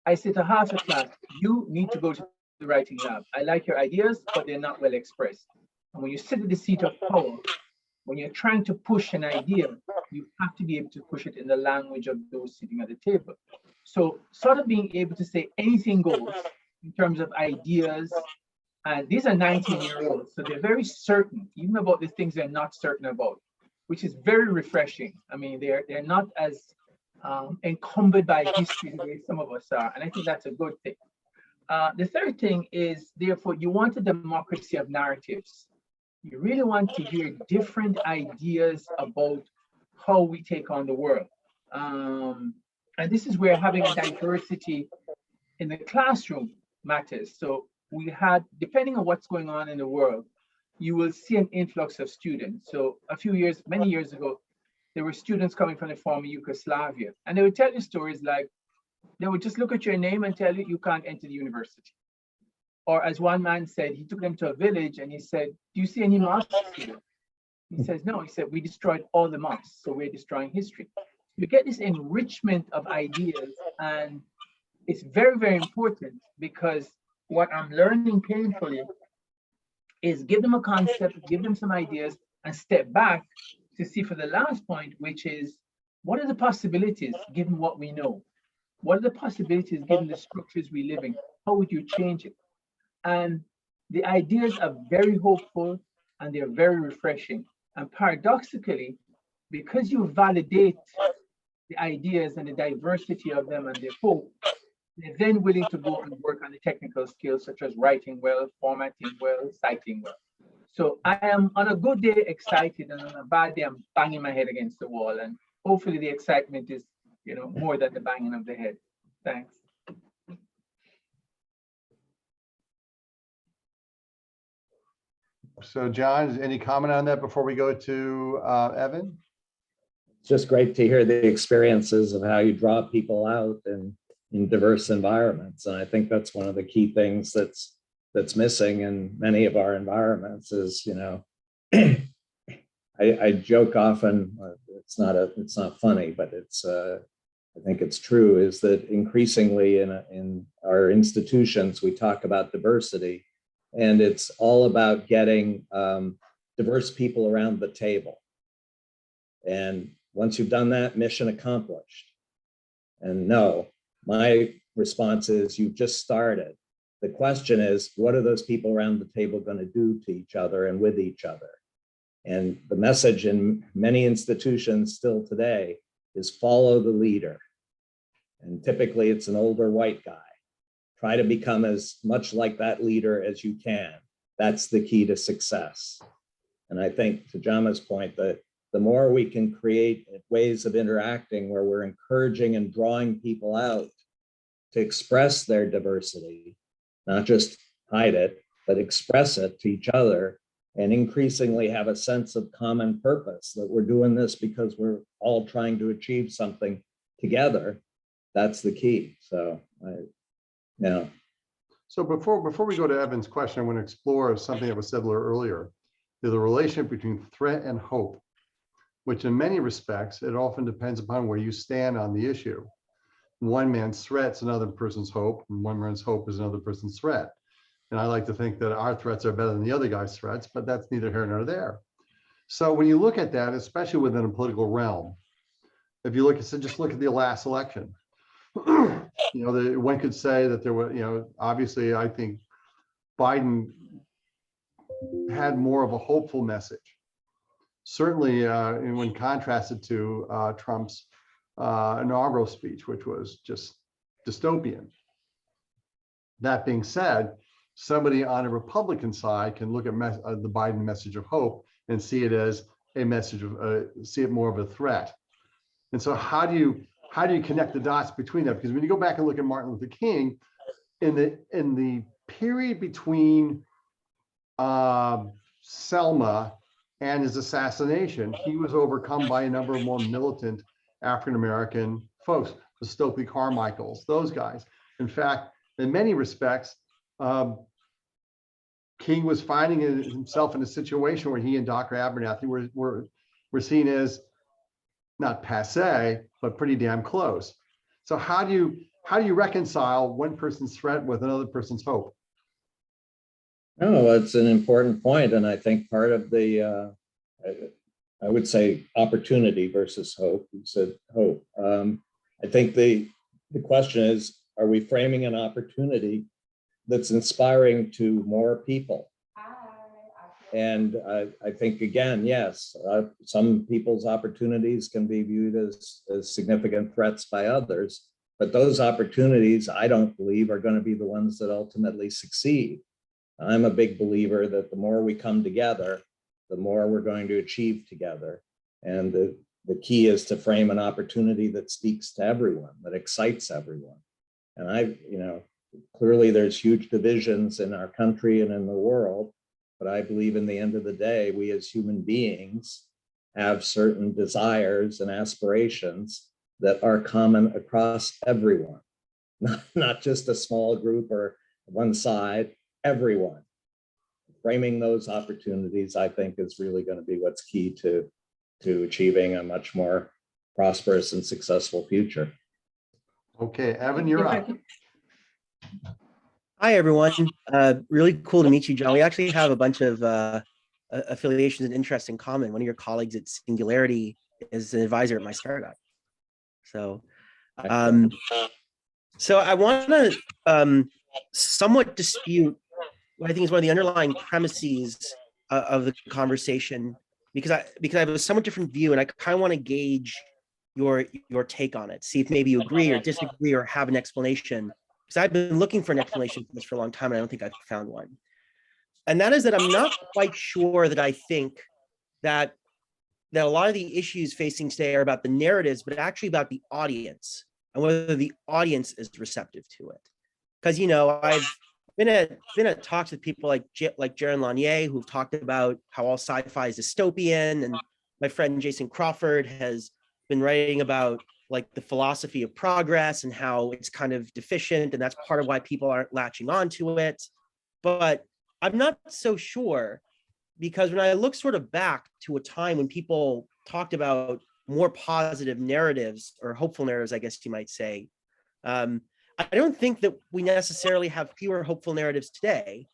I say to half the class, you need to go to the writing lab. I like your ideas, but they're not well expressed. And when you sit at the seat of power, when you're trying to push an idea, you have to be able to push it in the language of those sitting at the table. So sort of being able to say anything goes in terms of ideas. And these are 19-year-olds, so they're very certain, even about the things they're not certain about, which is very refreshing. I mean, they're not as encumbered by history the way some of us are, and I think that's a good thing. The third thing is, therefore, you want a democracy of narratives. You really want to hear different ideas about how we take on the world. And this is where having a diversity in the classroom matters. So we had, depending on what's going on in the world, you will see an influx of students. So many years ago, there were students coming from the former Yugoslavia, and they would tell you stories like, they would just look at your name and tell you you can't enter the university. Or as one man said, he took them to a village and he said, do you see any mosques here? He says, no. He said, we destroyed all the mosques, so we're destroying history. You get this enrichment of ideas, and it's very, very important, because what I'm learning painfully is give them a concept, give them some ideas, and step back to see for the last point, which is, what are the possibilities given what we know? What are the possibilities given the structures we live in? How would you change it? And the ideas are very hopeful and they're very refreshing. And paradoxically, because you validate the ideas and the diversity of them and their hope, they're then willing to go and work on the technical skills such as writing well, formatting well, citing well. So I am on a good day excited, and on a bad day I'm banging my head against the wall. And hopefully the excitement is, more than the banging of the head. Thanks. So John, any comment on that before we go to Evan? It's just great to hear the experiences of how you draw people out in diverse environments. And I think that's one of the key things that's missing in many of our environments is, I joke often, it's not funny, but I think it's true, is that increasingly in our institutions, we talk about diversity, and it's all about getting diverse people around the table. And once you've done that, mission accomplished. And no, my response is you've just started. The question is, what are those people around the table going to do to each other and with each other? And the message in many institutions still today is follow the leader. And typically it's an older white guy. Try to become as much like that leader as you can. That's the key to success. And I think, to Jama's point, that the more we can create ways of interacting where we're encouraging and drawing people out to express their diversity, not just hide it, but express it to each other, and increasingly have a sense of common purpose, that we're doing this because we're all trying to achieve something together. That's the key. So, So before we go to Evan's question, I want to explore something that was said a little earlier. There's a relationship between threat and hope, which in many respects, it often depends upon where you stand on the issue. One man's threat's another person's hope, and one man's hope is another person's threat. And I like to think that our threats are better than the other guy's threats, but that's neither here nor there. So when you look at that, especially within a political realm, if you look at, just look at the last election, one could say that there were, obviously I think Biden had more of a hopeful message. Certainly when contrasted to Trump's inaugural speech, which was just dystopian. That being said, somebody on a Republican side can look at the Biden message of hope and see it as a message of, see it more of a threat. And so how do you connect the dots between that? Because when you go back and look at Martin Luther King, in the period between Selma and his assassination, he was overcome by a number of more militant African-American folks, the Stokely Carmichaels, those guys. In fact, in many respects, King was finding himself in a situation where he and Dr. Abernathy were seen as not passe, but pretty damn close. So how do you reconcile one person's threat with another person's hope? No, it's an important point, and I think part of the, I would say opportunity versus hope. You said hope. I think the question is, are we framing an opportunity that's inspiring to more people? And I think, again, yes, some people's opportunities can be viewed as significant threats by others, but those opportunities, I don't believe, are going to be the ones that ultimately succeed. I'm a big believer that the more we come together, the more we're going to achieve together. And the key is to frame an opportunity that speaks to everyone, that excites everyone. And clearly there's huge divisions in our country and in the world, but I believe in the end of the day, we as human beings have certain desires and aspirations that are common across everyone, not just a small group or one side, everyone. Framing those opportunities, I think, is really going to be what's key to achieving a much more prosperous and successful future. Okay, Evan, you're up. Hi, everyone. Really cool to meet you, John. We actually have a bunch of affiliations and interests in common. One of your colleagues at Singularity is an advisor at my startup. So, so I want to somewhat dispute what I think is one of the underlying premises of the conversation, because I have a somewhat different view, and I kind of want to gauge your take on it. See if maybe you agree or disagree or have an explanation. Because I've been looking for an explanation for this for a long time, and I don't think I've found one. And that is that I'm not quite sure that I think that a lot of the issues facing today are about the narratives, but actually about the audience and whether the audience is receptive to it. Because I've been at talks with people like Jaron Lanier, who've talked about how all sci-fi is dystopian, and my friend Jason Crawford has been writing about like the philosophy of progress and how it's kind of deficient, and that's part of why people aren't latching onto it. But I'm not so sure, because when I look sort of back to a time when people talked about more positive narratives or hopeful narratives, I guess you might say, I don't think that we necessarily have fewer hopeful narratives today.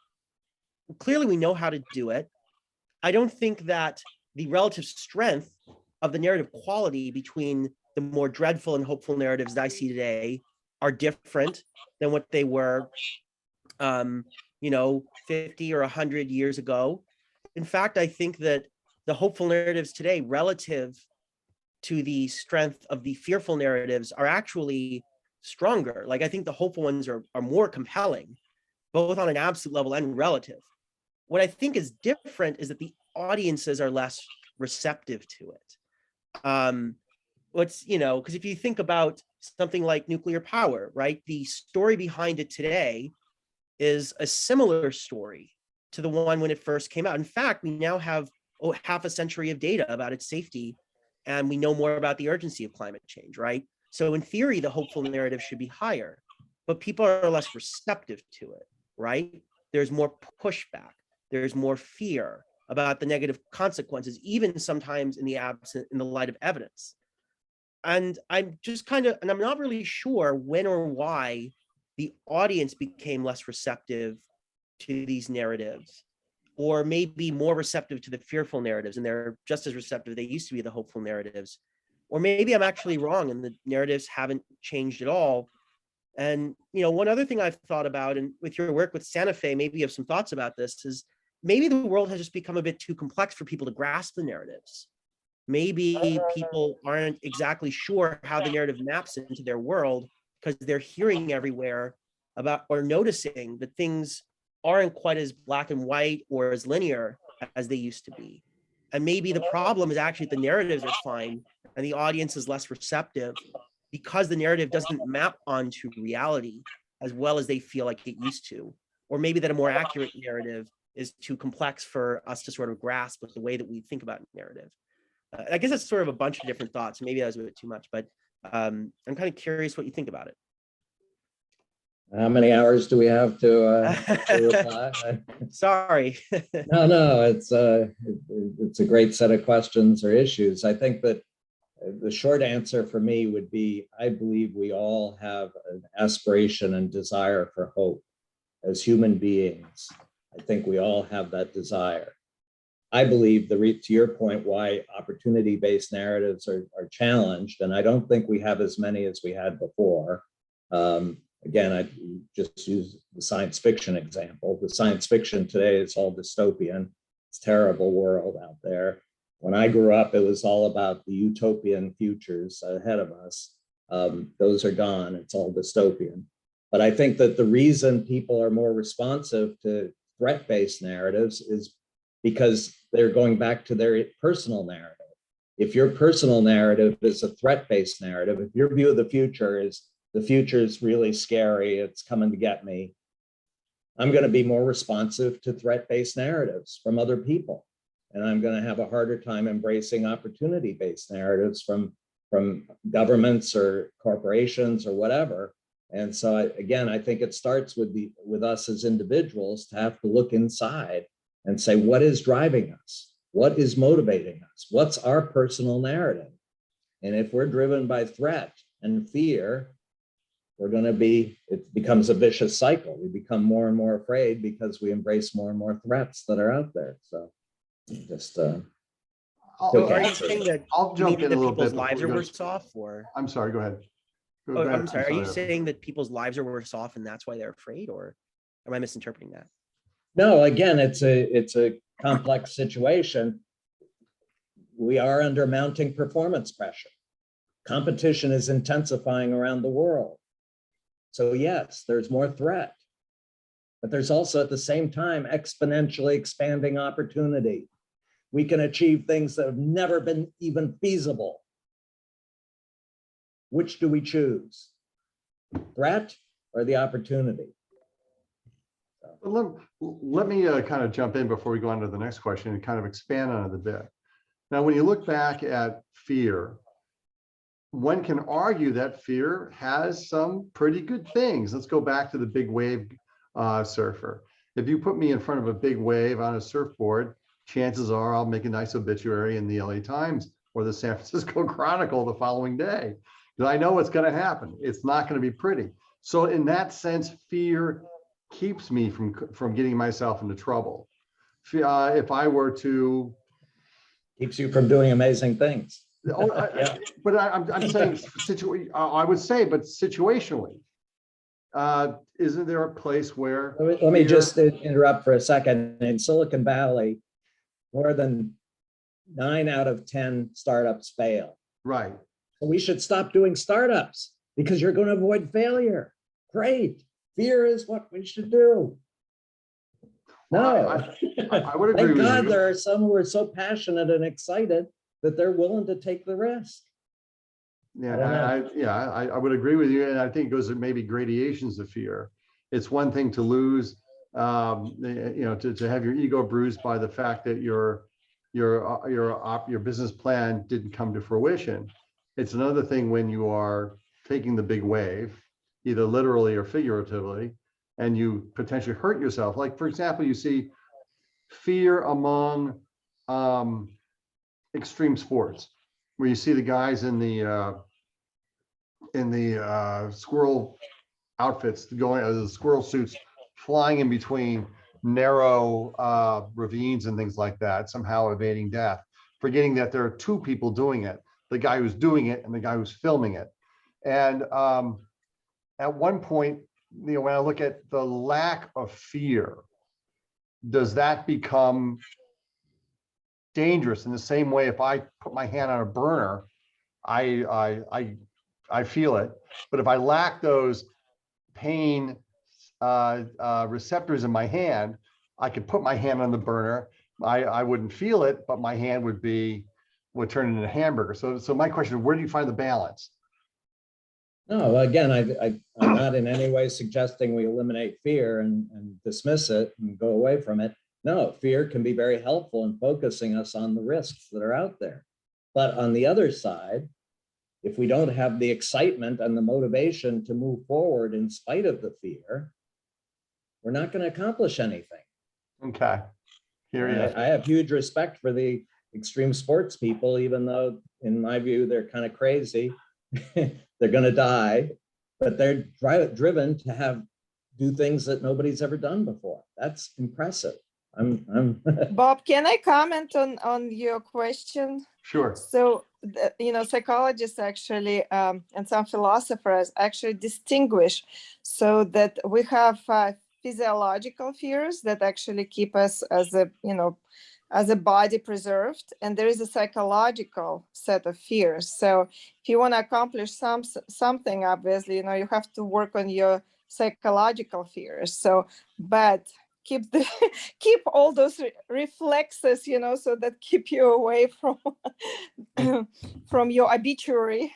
Clearly, we know how to do it. I don't think that the relative strength of the narrative quality between the more dreadful and hopeful narratives that I see today are different than what they were, 50 or 100 years ago. In fact, I think that the hopeful narratives today, relative to the strength of the fearful narratives, are actually stronger. Like, I think the hopeful ones are more compelling, both on an absolute level and relative. What I think is different is that the audiences are less receptive to it. Because if you think about something like nuclear power, right? The story behind it today is a similar story to the one when it first came out. In fact, we now have half a century of data about its safety, and we know more about the urgency of climate change, right? So in theory, the hopeful narrative should be higher, but people are less receptive to it, right? There's more pushback. There's more fear about the negative consequences, even sometimes in the light of evidence. And I'm not really sure when or why the audience became less receptive to these narratives, or maybe more receptive to the fearful narratives, and they're just as receptive they used to be the hopeful narratives. Or maybe I'm actually wrong and the narratives haven't changed at all. And one other thing I've thought about, and with your work with Santa Fe, maybe you have some thoughts about this, is maybe the world has just become a bit too complex for people to grasp the narratives. Maybe people aren't exactly sure how the narrative maps into their world, because they're hearing everywhere about or noticing that things aren't quite as black and white or as linear as they used to be. And maybe the problem is actually the narratives are fine and the audience is less receptive because the narrative doesn't map onto reality as well as they feel like it used to. Or maybe that a more accurate narrative is too complex for us to sort of grasp with the way that we think about narrative. I guess that's sort of a bunch of different thoughts. Maybe that was a bit too much, but I'm kind of curious what you think about it. How many hours do we have to reply? Sorry. No, it's a great set of questions or issues. I think that the short answer for me would be, I believe we all have an aspiration and desire for hope as human beings. I I think we all have that desire. I believe to your point, why opportunity-based narratives are challenged, and I don't think we have as many as we had before. Again, I just use the science fiction example. The science fiction today is all dystopian. It's a terrible world out there. When I grew up, it was all about the utopian futures ahead of us. Those are gone. It's all dystopian. But I think that the reason people are more responsive to threat-based narratives is because they're going back to their personal narrative. If your personal narrative is a threat-based narrative, if your view of the future is the future is really scary, it's coming to get me, I'm going to be more responsive to threat-based narratives from other people. And I'm going to have a harder time embracing opportunity-based narratives from governments or corporations or whatever. And so again, I think it starts with us as individuals to have to look inside and say, what is driving us? What is motivating us? What's our personal narrative? And if we're driven by threat and fear, it becomes a vicious cycle. We become more and more afraid because we embrace more and more threats that are out there. So just So quick are you answer. saying that I'll jump maybe in a that little people's bit lives before are we go worse off, or I'm sorry, go ahead. Go oh, ahead. I'm sorry, are you sorry. saying that people's lives are worse off and that's why they're afraid, or am I misinterpreting that? No, again, it's a complex situation. We are under mounting performance pressure. Competition is intensifying around the world. So yes, there's more threat, but there's also at the same time exponentially expanding opportunity. We can achieve things that have never been even feasible. Which do we choose? Threat or the opportunity? Let me kind of jump in before we go on to the next question and kind of expand on it a bit. Now, when you look back at fear, one can argue that fear has some pretty good things. Let's go back to the big wave surfer. If you put me in front of a big wave on a surfboard, chances are I'll make a nice obituary in the LA Times or the San Francisco Chronicle the following day, because I know what's going to happen. It's not going to be pretty. So in that sense, fear keeps me from getting myself into trouble. If I were to Keeps you from doing amazing things. yeah. But I'm saying I would say, but situationally, isn't there a place where Let me just interrupt for a second. In Silicon Valley, more than 9 out of 10 startups fail. Right. We should stop doing startups because you're going to avoid failure. Great. Fear is what we should do. No. I would agree Thank with God you. there are some who are so passionate and excited that they're willing to take the risk. Yeah, I would agree with you, and I think it goes to maybe gradations of fear. It's one thing to lose, to have your ego bruised by the fact that your business plan didn't come to fruition. It's another thing when you are taking the big wave, either literally or figuratively, and you potentially hurt yourself. Like, for example, you see fear among extreme sports, where you see the guys in the squirrel outfits going, the squirrel suits, flying in between narrow ravines and things like that, somehow evading death, forgetting that there are two people doing it, the guy who's doing it and the guy who's filming it. And at one point, when I look at the lack of fear, does that become dangerous? In the same way, if I put my hand on a burner, I feel it. But if I lack those pain receptors in my hand, I could put my hand on the burner. I wouldn't feel it, but my hand would turn into a hamburger. So my question is, where do you find the balance? No, again, I'm not in any way suggesting we eliminate fear and dismiss it and go away from it. No, fear can be very helpful in focusing us on the risks that are out there. But on the other side, if we don't have the excitement and the motivation to move forward in spite of the fear, we're not going to accomplish anything. Okay. I have huge respect for the extreme sports people, even though in my view, they're kind of crazy. They're going to die, but they're driven to have do things that nobody's ever done before. That's impressive. I'm Bob, can I comment on your question? Sure. So, psychologists actually and some philosophers actually distinguish so that we have physiological fears that actually keep us as a body preserved, and there is a psychological set of fears. So if you want to accomplish something, obviously, you have to work on your psychological fears. So, but keep all those reflexes, so that keep you away from your obituary,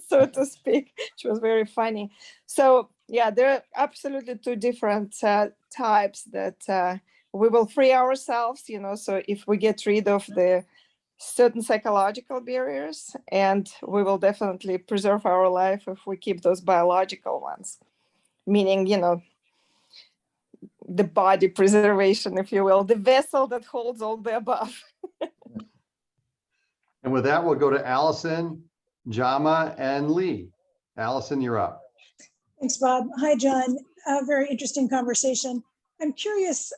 so to speak, which was very funny. So yeah, there are absolutely two different types that we will free ourselves, so if we get rid of the certain psychological barriers, and we will definitely preserve our life if we keep those biological ones, meaning, the body preservation, if you will, the vessel that holds all the above. And with that, we'll go to Allison, Jama, and Lee. Allison, you're up. Thanks, Bob. Hi, John. A very interesting conversation. I'm curious,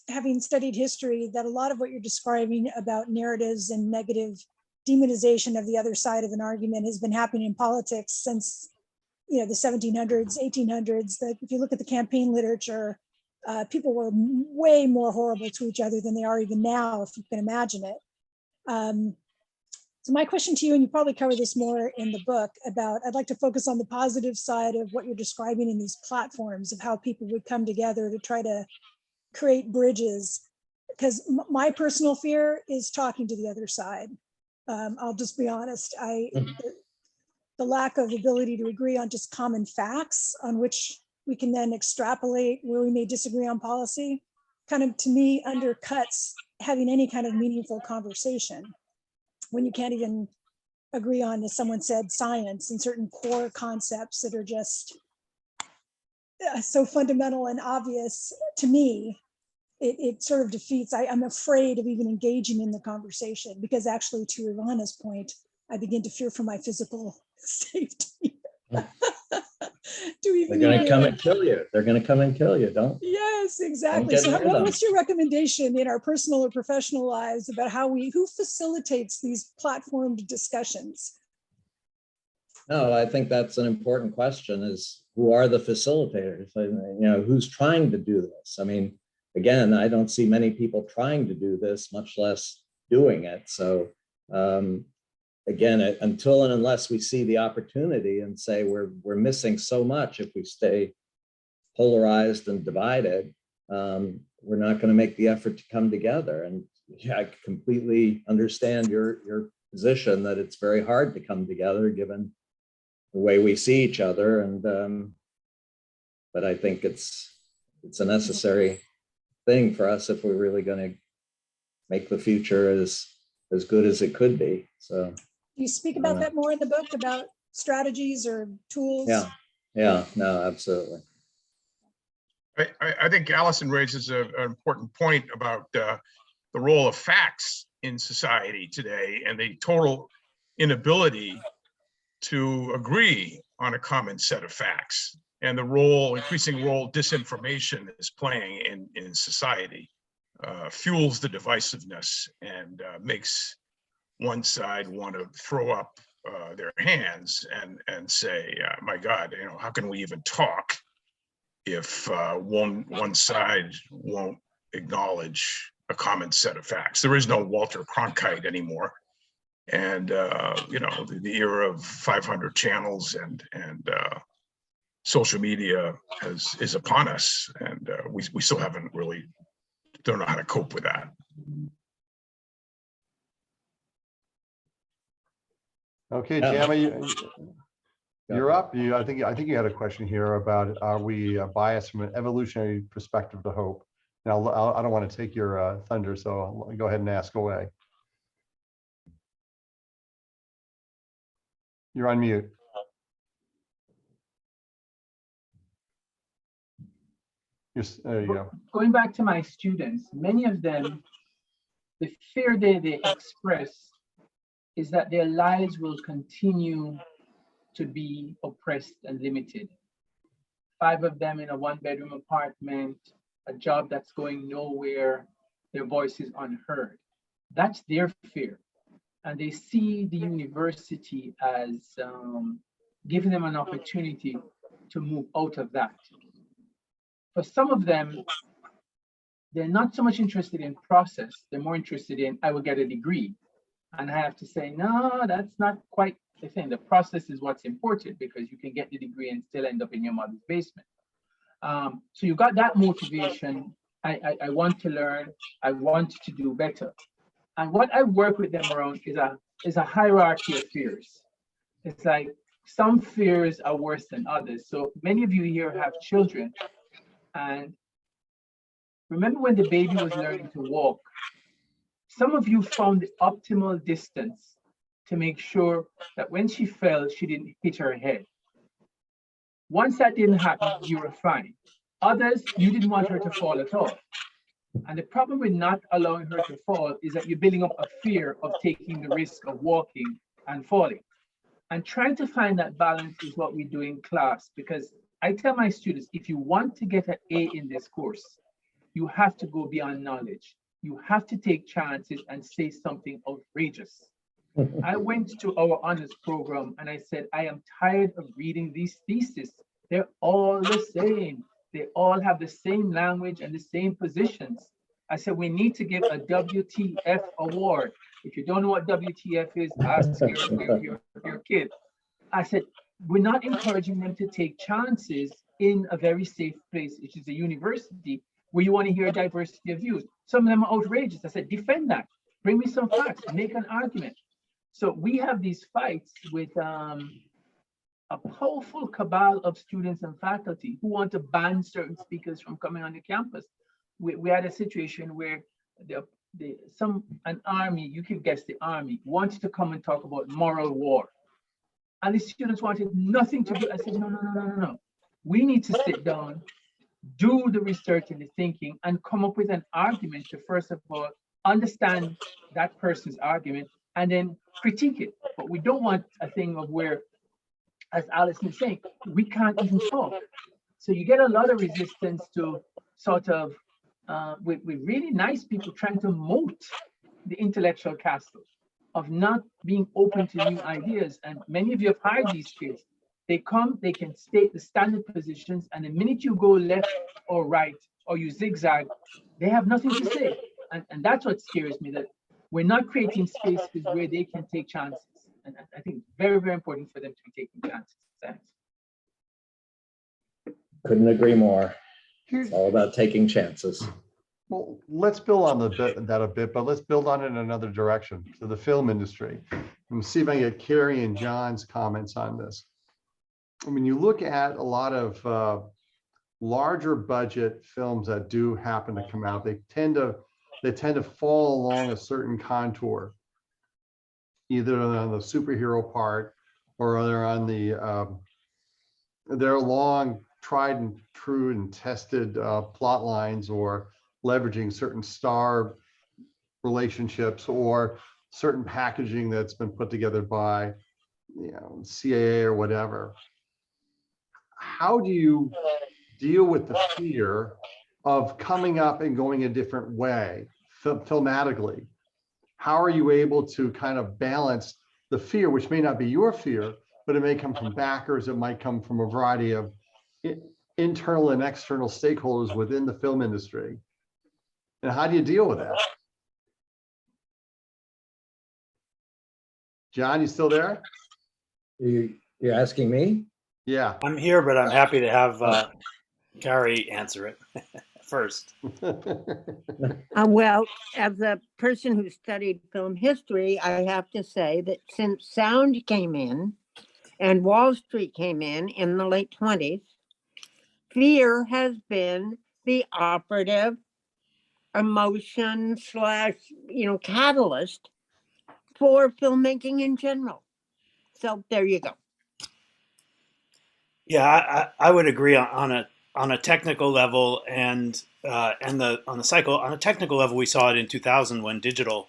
having studied history, that a lot of what you're describing about narratives and negative demonization of the other side of an argument has been happening in politics since, the 1700s, 1800s. That if you look at the campaign literature, people were way more horrible to each other than they are even now, if you can imagine it. So my question to you, and you probably cover this more in the book, I'd like to focus on the positive side of what you're describing in these platforms, of how people would come together to try to create bridges. Because my personal fear is talking to the other side. I'll just be honest. The lack of ability to agree on just common facts on which we can then extrapolate where we may disagree on policy, kind of, to me, undercuts having any kind of meaningful conversation when you can't even agree on, as someone said, science and certain core concepts that are just so fundamental and obvious to me. It sort of defeats, I'm afraid of even engaging in the conversation, because actually, to Ivana's point, I begin to fear for my physical safety. They're going to come and kill you. They're going to come and kill you. Don't. Yes, exactly. Don't So get near them. what's your recommendation in our personal or professional lives about who facilitates these platformed discussions? No, I think that's an important question, is who are the facilitators? Who's trying to do this? I mean, again, I don't see many people trying to do this, much less doing it. So again, until and unless we see the opportunity and say we're missing so much if we stay polarized and divided, we're not going to make the effort to come together. And yeah, I completely understand your position that it's very hard to come together given the way we see each other. And but I think it's a necessary thing for us if we're really going to make the future as good as it could be. So do you speak about that more in the book, about strategies or tools? Yeah, no, absolutely. I think Allison raises an important point about the role of facts in society today and the total inability to agree on a common set of facts, and the increasing role disinformation is playing in society, fuels the divisiveness and makes one side want to throw up their hands and say, my God, how can we even talk if one side won't acknowledge a common set of facts? There is no Walter Cronkite anymore. And the era of 500 channels and social media is upon us, and we still don't know how to cope with that. Okay, Jama, you're up. I think you had a question here about, are we biased from an evolutionary perspective to hope? Now, I don't want to take your thunder, so I'll go ahead and ask away. You're on mute. There you go. Going back to my students, many of them, the fear they express is that their lives will continue to be oppressed and limited. 5 of them in a 1-bedroom apartment, a job that's going nowhere, their voice is unheard. That's their fear. And they see the university as giving them an opportunity to move out of that. For some of them, they're not so much interested in process, they're more interested in, I will get a degree. And I have to say, no, that's not quite the thing. The process is what's important, because you can get the degree and still end up in your mother's basement. So you got that motivation. I want to learn, I want to do better. And what I work with them around is a hierarchy of fears. It's like some fears are worse than others. So many of you here have children, and remember when the baby was learning to walk, some of you found the optimal distance to make sure that when she fell, she didn't hit her head. Once that didn't happen, you were fine. Others, you didn't want her to fall at all. And the problem with not allowing her to fall is that you're building up a fear of taking the risk of walking and falling. And trying to find that balance is what we do in class, because I tell my students, if you want to get an A in this course, you have to go beyond knowledge. You have to take chances and say something outrageous. I went to our honors program and I said, I am tired of reading these theses. They're all the same. They all have the same language and the same positions. I said, we need to give a WTF award. If you don't know what WTF is, ask your kid. I said, we're not encouraging them to take chances in a very safe place, which is a university, where you want to hear a diversity of views. Some of them are outrageous. I said, defend that. Bring me some facts. Make an argument. So we have these fights with a powerful cabal of students and faculty who want to ban certain speakers from coming on the campus. We had a situation where an army, you can guess the army, wanted to come and talk about moral war. And the students wanted nothing to do. I said, no. We need to sit down, do the research and the thinking, and come up with an argument to, first of all, understand that person's argument and then critique it. But we don't want a thing of where, as Alison is saying, we can't even talk. So you get a lot of resistance to sort of, with really nice people trying to moat the intellectual castle of not being open to new ideas. And many of you have hired these kids. They come, they can state the standard positions, and the minute you go left or right, or you zigzag, they have nothing to say. And that's what scares me, that we're not creating spaces where they can take chances. And I think it's very, very important for them to be taking chances. Thanks. Couldn't agree more. It's all about taking chances. Well, let's build on that a bit, but let's build on it in another direction, to the film industry. And see if I can get Carrie and John's comments on this. When you look at a lot of larger budget films that do happen to come out, they tend to fall along a certain contour, either on the superhero part or they're on the they're along tried and true and tested plot lines, or leveraging certain star relationships or certain packaging that's been put together by, CAA or whatever. How do you deal with the fear of coming up and going a different way filmatically? How are you able to kind of balance the fear, which may not be your fear, but it may come from backers, it might come from a variety of internal and external stakeholders within the film industry? And how do you deal with that? John, you still there? You're asking me? Yeah. I'm here, but I'm happy to have Carrie answer it first. Well, as a person who studied film history, I have to say that since sound came in and Wall Street came in the late 20s, fear has been the operative emotion / catalyst for filmmaking in general. So there you go. Yeah, I would agree on a technical level, and on a technical level, we saw it in 2000 when digital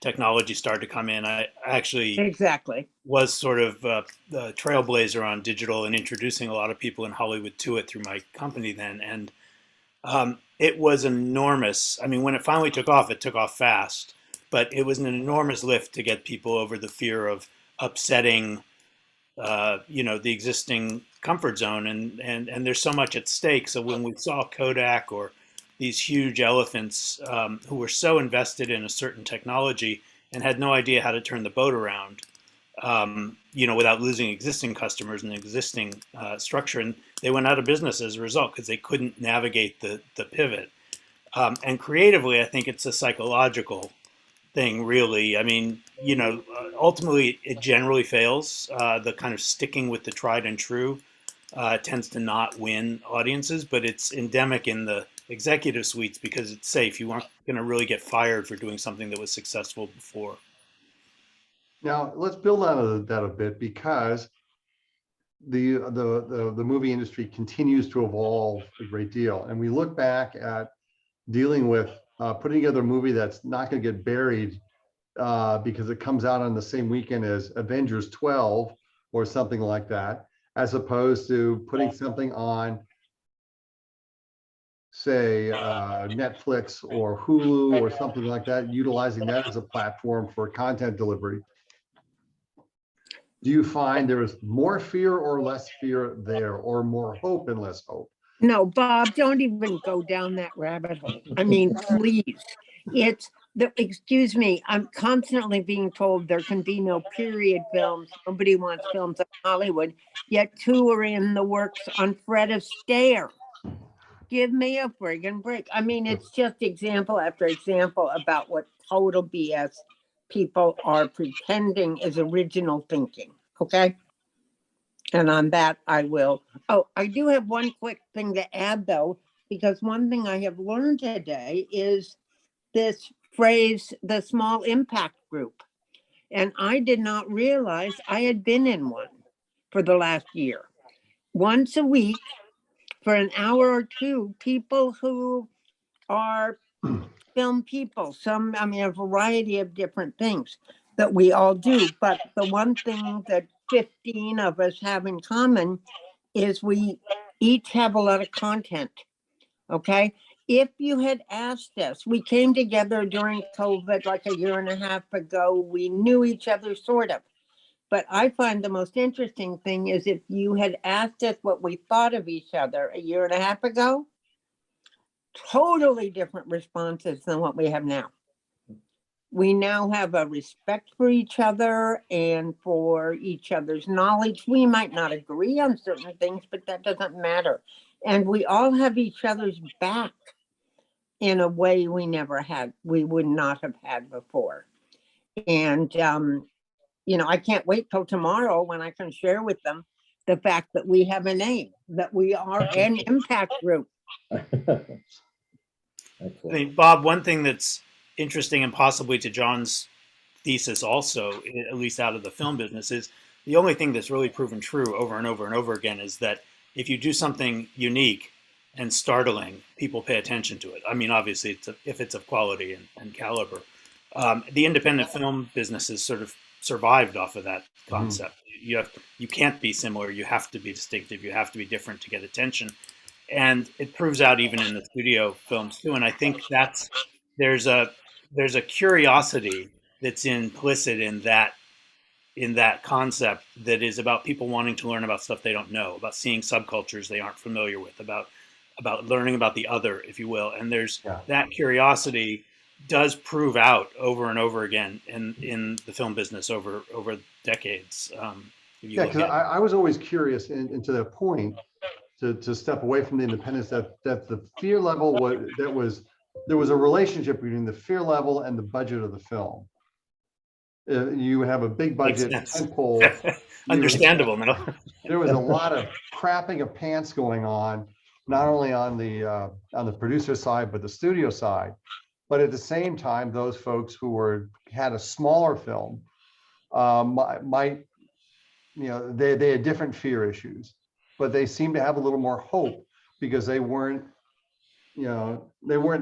technology started to come in. I actually Exactly. was sort of the trailblazer on digital and introducing a lot of people in Hollywood to it through my company then. And it was enormous. I mean, when it finally took off, it took off fast, but it was an enormous lift to get people over the fear of upsetting, the existing comfort zone. And there's so much at stake. So when we saw Kodak or these huge elephants who were so invested in a certain technology and had no idea how to turn the boat around, without losing existing customers and existing structure. And they went out of business as a result because they couldn't navigate the pivot. And creatively, I think it's a psychological thing, really. I mean, ultimately, it generally fails. The kind of sticking with the tried and true tends to not win audiences, but it's endemic in the executive suites because it's safe. You aren't going to really get fired for doing something that was successful before. Now let's build on that a bit, because the movie industry continues to evolve a great deal, and we look back at dealing with putting together a movie that's not going to get buried because it comes out on the same weekend as Avengers 12 or something like that, as opposed to putting something on, say, Netflix or Hulu or something like that, utilizing that as a platform for content delivery. Do you find there is more fear or less fear there, or more hope and less hope? No, Bob, don't even go down that rabbit hole. I mean, please. Excuse me, I'm constantly being told there can be no period films. Nobody wants films of Hollywood, yet 2 are in the works on Fred Astaire. Give me a friggin' break. I mean, it's just example after example about what total BS people are pretending is original thinking, okay? And on that, I will. Oh, I do have one quick thing to add, though, because one thing I have learned today is this phrase, the small impact group. And I did not realize I had been in one for the last year. Once a week, for an hour or two, people who are film people, a variety of different things that we all do. But the one thing that 15 of us have in common is we each have a lot of content. Okay. If you had asked us, we came together during COVID like a year and a half ago. We knew each other sort of. But I find the most interesting thing is if you had asked us what we thought of each other a year and a half ago, totally different responses than what we have now. We now have a respect for each other and for each other's knowledge. We might not agree on certain things, but that doesn't matter. And we all have each other's back in a way we would not have had before. And, I can't wait till tomorrow when I can share with them the fact that we have a name, that we are an impact group. I mean, Bob, one thing that's interesting and possibly to John's thesis also, at least out of the film business, is the only thing that's really proven true over and over and over again is that if you do something unique and startling, people pay attention to it. I mean, obviously, if it's of quality and caliber. The independent film business has sort of survived off of that concept. You can't be similar. You have to be distinctive. You have to be different to get attention. And it proves out even in the studio films too. And I think there's a curiosity that's implicit in that concept that is about people wanting to learn about stuff they don't know, about seeing subcultures they aren't familiar with, about learning about the other, if you will. And there's that curiosity does prove out over and over again in the film business over decades. Yeah, because I was always curious, and to that point, to step away from the independence, that the fear level there was a relationship between the fear level and the budget of the film. You have a big budget tentpole. Understandable, no? There was a lot of crapping of pants going on, not only on the producer side but the studio side. But at the same time, those folks who had a smaller film might, they had different fear issues, but they seem to have a little more hope because they weren't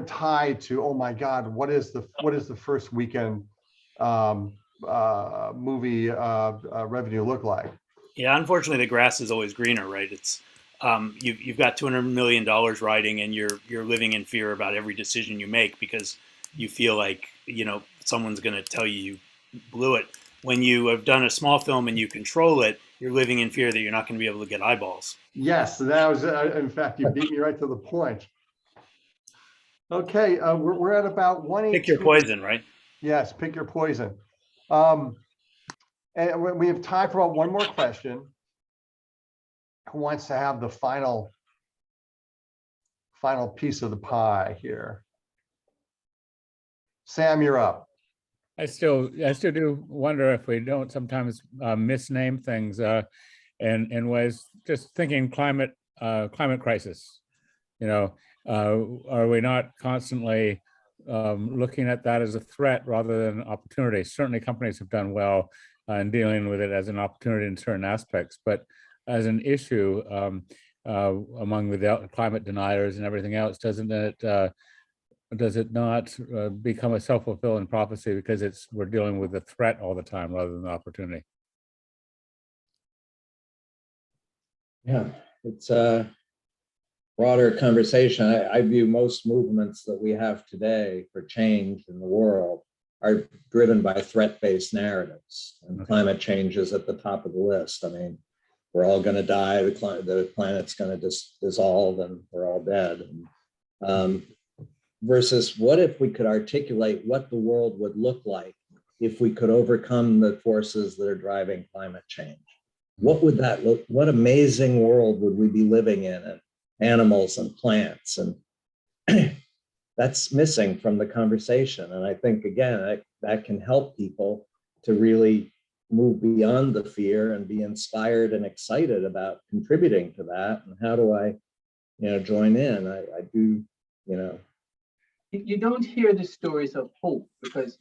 tied to, oh my God, what is the first weekend movie revenue look like? Yeah, unfortunately, the grass is always greener, right? It's you've got $200 million riding, and you're living in fear about every decision you make because you feel like someone's going to tell you blew it. When you have done a small film and you control it, you're living in fear that you're not going to be able to get eyeballs. Yes, that was, in fact, you beat me right to the point. Okay, we're at about 118. Pick your poison, right? Yes, pick your poison. And we have time for about one more question. Who wants to have the final piece of the pie here? Sam, you're up. I still do wonder if we don't sometimes misname things in ways. Just thinking climate crisis. Are we not constantly looking at that as a threat rather than an opportunity? Certainly, companies have done well in dealing with it as an opportunity in certain aspects, but as an issue among the climate deniers and everything else, does it not become a self-fulfilling prophecy because we're dealing with a threat all the time rather than an opportunity? Yeah, it's a broader conversation. I view most movements that we have today for change in the world are driven by threat-based narratives, and climate change is at the top of the list. I mean, we're all going to die. The planet's going to dissolve, and we're all dead. Versus, what if we could articulate what the world would look like if we could overcome the forces that are driving climate change? What would that look? What amazing world would we be living in? And animals and plants, and that's missing from the conversation. And I think, again, that can help people to really move beyond the fear and be inspired and excited about contributing to that. And how do I, join in? I do, You don't hear the stories of hope because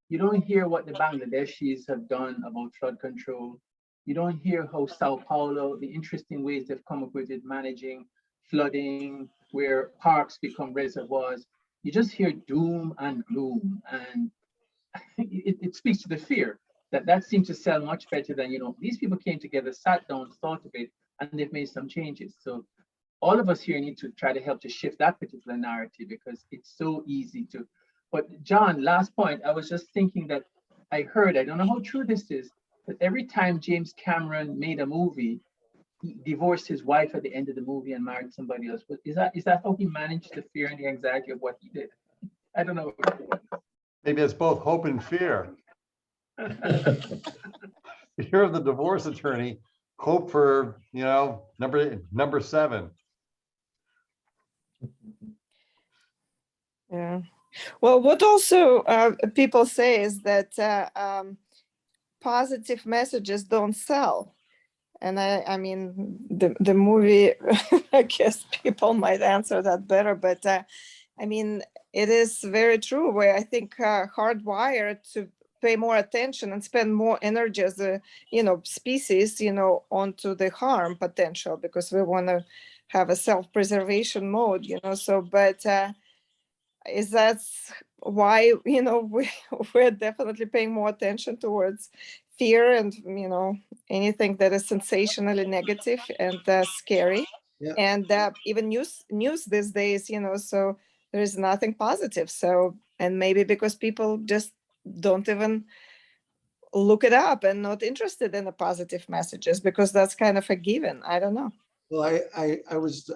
you don't hear what the Bangladeshis have done about flood control. You don't hear how Sao Paulo, the interesting ways they've come up with it, managing flooding, where parks become reservoirs. You just hear doom and gloom, and it speaks to the fear that seems to sell much better than, these people came together, sat down, thought of it, and they've made some changes. So all of us here need to try to help to shift that particular narrative because it's so easy to. But John, last point, I was just thinking that I don't know how true this is, but every time James Cameron made a movie, he divorced his wife at the end of the movie and married somebody else. But is that how he managed the fear and the anxiety of what he did? I don't know. Maybe it's both hope and fear. Fear of the divorce attorney, hope for, number 7. Yeah. Well, what also people say is that positive messages don't sell. And I mean, the movie, I guess people might answer that better, but I mean, it is very true where I think hardwired to pay more attention and spend more energy as a, species, onto the harm potential because we want to have a self-preservation mode, so, but is that why, we're definitely paying more attention towards fear and, anything that is sensationally negative and scary. Yeah. And even news these days, so there is nothing positive. So, and maybe because people just don't even look it up and not interested in the positive messages because that's kind of a given. I don't know. Well, I was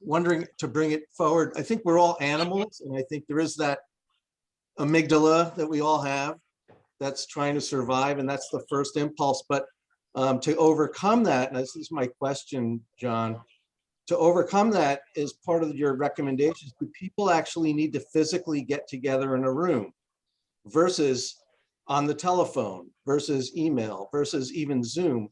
wondering to bring it forward. I think we're all animals, and I think there is that amygdala that we all have that's trying to survive, and that's the first impulse. But to overcome that, and this is my question, John, to overcome that is part of your recommendations. Do people actually need to physically get together in a room versus on the telephone versus email versus even Zoom?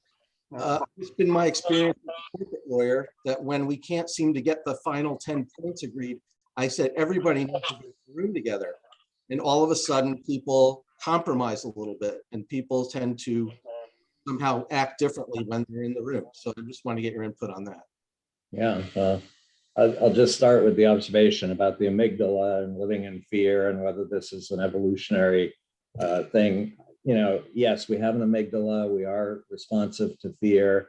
It's been my experience as a corporate lawyer that when we can't seem to get the final 10 points agreed, I said, everybody needs to get in the room together. And all of a sudden people compromise a little bit and people tend to somehow act differently when they're in the room. So I just want to get your input on that. Yeah, I'll just start with the observation about the amygdala and living in fear and whether this is an evolutionary thing. You know, yes, we have an amygdala. We are responsive to fear.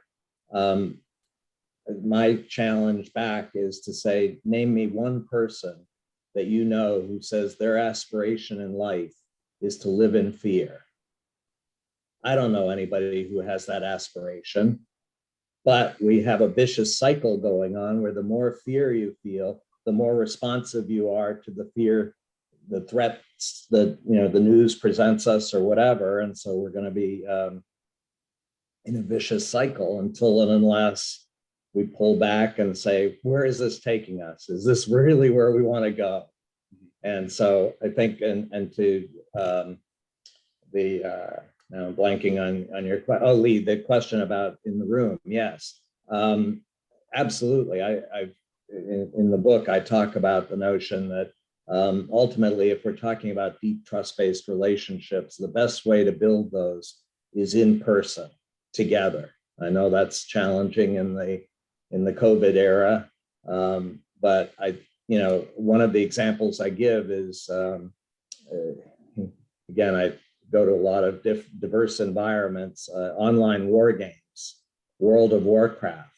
My challenge back is to say, name me one person that you know who says their aspiration in life is to live in fear. I don't know anybody who has that aspiration, but we have a vicious cycle going on where the more fear you feel, the more responsive you are to the fear, the threats that, you know, the news presents us or whatever. And so we're going to be in a vicious cycle until and unless we pull back and say, where is this taking us? Is this really where we want to go? And so I think, and to now I'm blanking on your question. Oh, Lee, the question about in the room. Yes, absolutely. In the book, I talk about the notion that ultimately, if we're talking about deep trust-based relationships, the best way to build those is in person together. I know that's challenging in the COVID era, but one of the examples I give is, again, I go to a lot of diverse environments, online war games, World of Warcraft.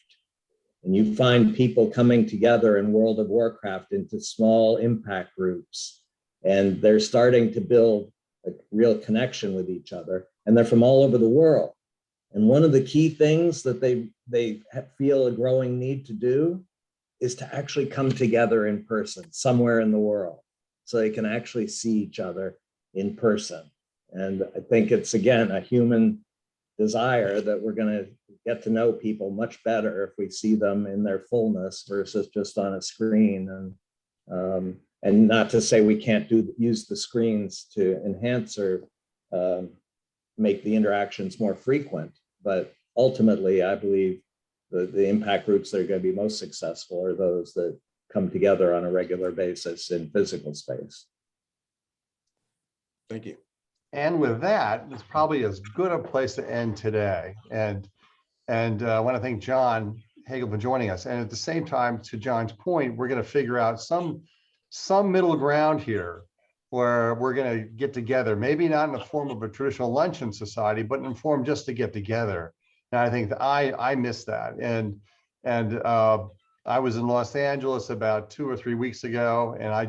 And you find people coming together in World of Warcraft into small impact groups, and they're starting to build a real connection with each other, and they're from all over the world. And one of the key things that they feel a growing need to do is to actually come together in person somewhere in the world so they can actually see each other in person. And I think it's, again, a human desire that we're going to get to know people much better if we see them in their fullness versus just on a screen. And not to say we can't use the screens to enhance or make the interactions more frequent, but ultimately, I believe the impact groups that are going to be most successful are those that come together on a regular basis in physical space. Thank you. And with that, it's probably as good a place to end today. And I want to thank John Hagel for joining us. And at the same time, to John's point, we're going to figure out some middle ground here where we're going to get together, maybe not in the form of a traditional luncheon society, but in form just to get together. And I think that I miss that. And I was in Los Angeles about 2 or 3 weeks ago, and I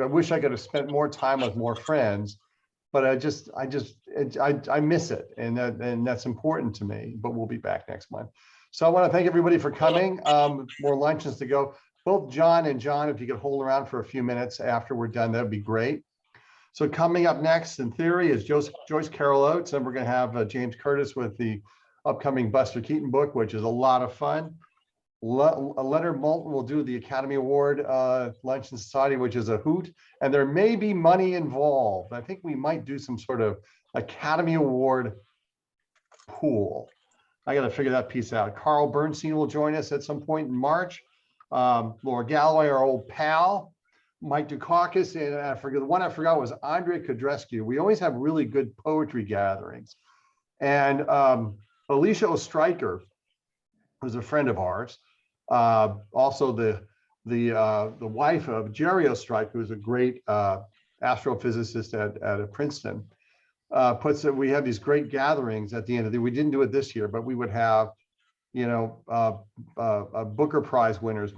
wish I could have spent more time with more friends, but I miss it, and that's important to me. But we'll be back next month. So I want to thank everybody for coming. More luncheons to go. Both John and John, if you could hold around for a few minutes after we're done, that'd be great. So coming up next, in theory, is Joyce Carol Oates, and we're going to have James Curtis with the upcoming Buster Keaton book, which is a lot of fun. Leonard Maltin will do the Academy Award Luncheon Society, which is a hoot, and there may be money involved. I think we might do some sort of Academy Award pool. I got to figure that piece out. Carl Bernstein will join us at some point in March. Laura Galloway, our old pal, Mike Dukakis, and the one I forgot was Andrea Kodrescu. We always have really good poetry gatherings. And Alicia Ostreicher, who's a friend of ours, also the wife of Jerry Ostreicher, who's a great astrophysicist at Princeton, we have these great gatherings at the end of the. We didn't do it this year, but we would have, Booker Prize winners,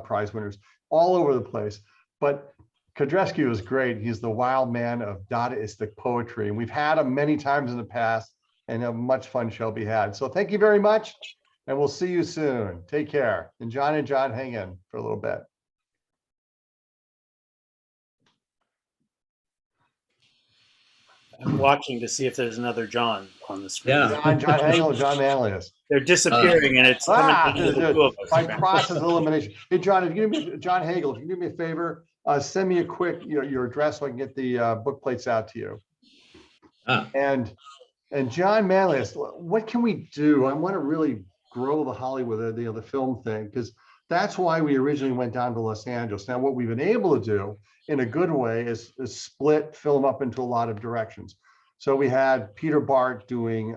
prize winners all over the place. But Kodrescu is great. He's the wild man of Dadaistic poetry, and we've had him many times in the past, and a much fun shall be had. So thank you very much, and we'll see you soon. Take care. And John hang in for a little bit. I'm watching to see if there's another John on the screen. Yeah. John Hagel, John Manlius. They're disappearing, and it's coming down to the two of us. By process of elimination. Hey, John, if you give me John Hagel, if you do me a favor, send me a quick your address so I can get the book plates out to you. And John Manlius, what can we do? I want to really grow the Hollywood, the film thing, because that's why we originally went down to Los Angeles. Now, what we've been able to do in a good way is split film up into a lot of directions. So we had Peter Bart doing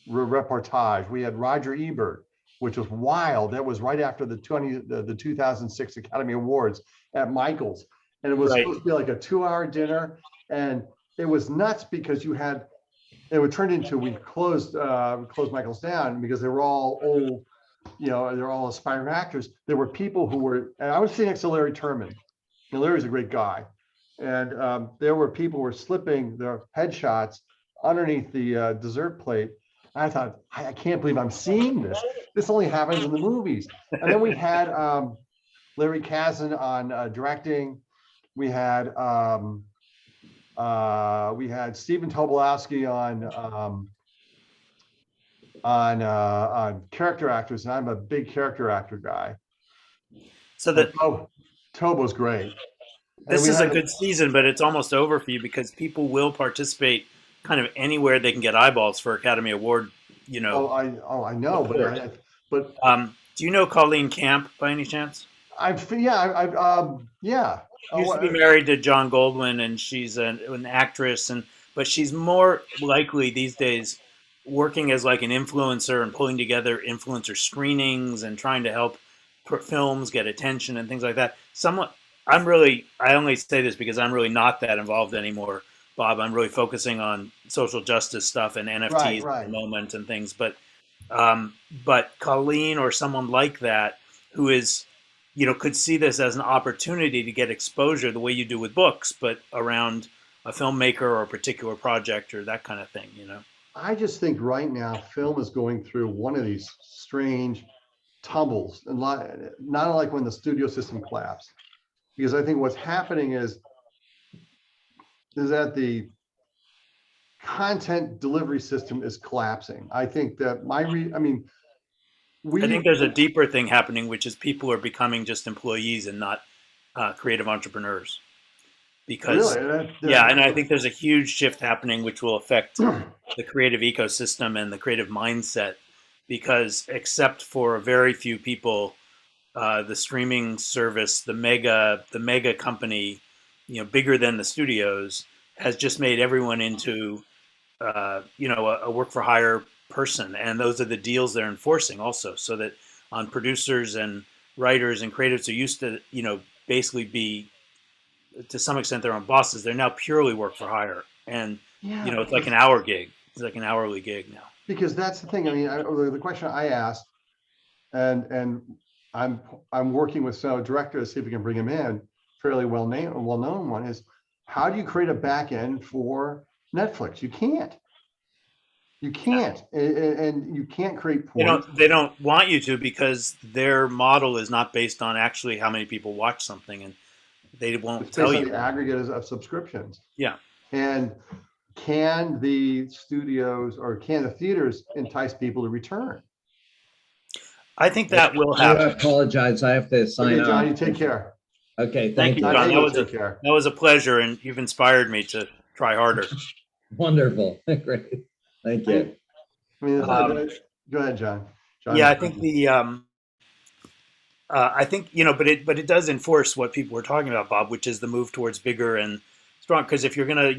reportage. We had Roger Ebert, which was wild. That was right after the 2006 Academy Awards at Michael's. And it was Right. supposed to be like a 2-hour dinner. And it was nuts because it would turn into, we closed Michael's down because they were all old, they're all aspiring actors. There were people who were, and I was sitting next to Larry Turman. And Larry's a great guy. And there were people who were slipping their headshots underneath the dessert plate. I thought, I can't believe I'm seeing this. This only happens in the movies. And then we had Larry Kazan on directing. We had Stephen Tobolowsky on character actors, and I'm a big character actor guy. So that Tobo's great. this is a good season, but it's almost over for you because people will participate kind of anywhere they can get eyeballs for Academy Award. You know. I know, but do you know Colleen Camp by any chance? Yeah. Used to be married to John Goldwyn, and she's an actress, but she's more likely these days working as like an influencer and pulling together influencer screenings and trying to help films get attention and things like that. I only say this because I'm really not that involved anymore, Bob. I'm really focusing on social justice stuff and NFTs at the moment and things. But Colleen or someone like that who is, could see this as an opportunity to get exposure the way you do with books, but around a filmmaker or a particular project or that kind of thing, I just think right now film is going through one of these strange tumbles, and not like when the studio system collapsed, because I think what's happening is that the content delivery system is collapsing. I think that I think there's a deeper thing happening, which is people are becoming just employees and not creative entrepreneurs. Because and I think there's a huge shift happening, which will affect the creative ecosystem and the creative mindset. Because except for a very few people, the streaming service, the mega company, bigger than the studios, has just made everyone into a work for hire person, and those are the deals they're enforcing also, so that on producers and writers and creatives who used to basically be to some extent their own bosses, they're now purely work for hire, and it's like an hour gig. It's like an hourly gig now. Because that's the thing. I mean, the question I asked, and I'm working with some director to see if we can bring him in, fairly well-known one, is how do you create a back end for Netflix? You can't. And you can't create points. They don't want you to, because their model is not based on actually how many people watch something, and they won't tell you. The aggregate of subscriptions. Yeah. And can the studios or can the theaters entice people to return? I think that will happen. I apologize. I have to sign off. John, you take care. Okay, thank you. John. That was a pleasure, and you've inspired me to try harder. Wonderful. Great. Thank you. Go ahead, John. Yeah, I think but it does enforce what people were talking about, Bob, which is the move towards bigger and strong. Because if you're gonna,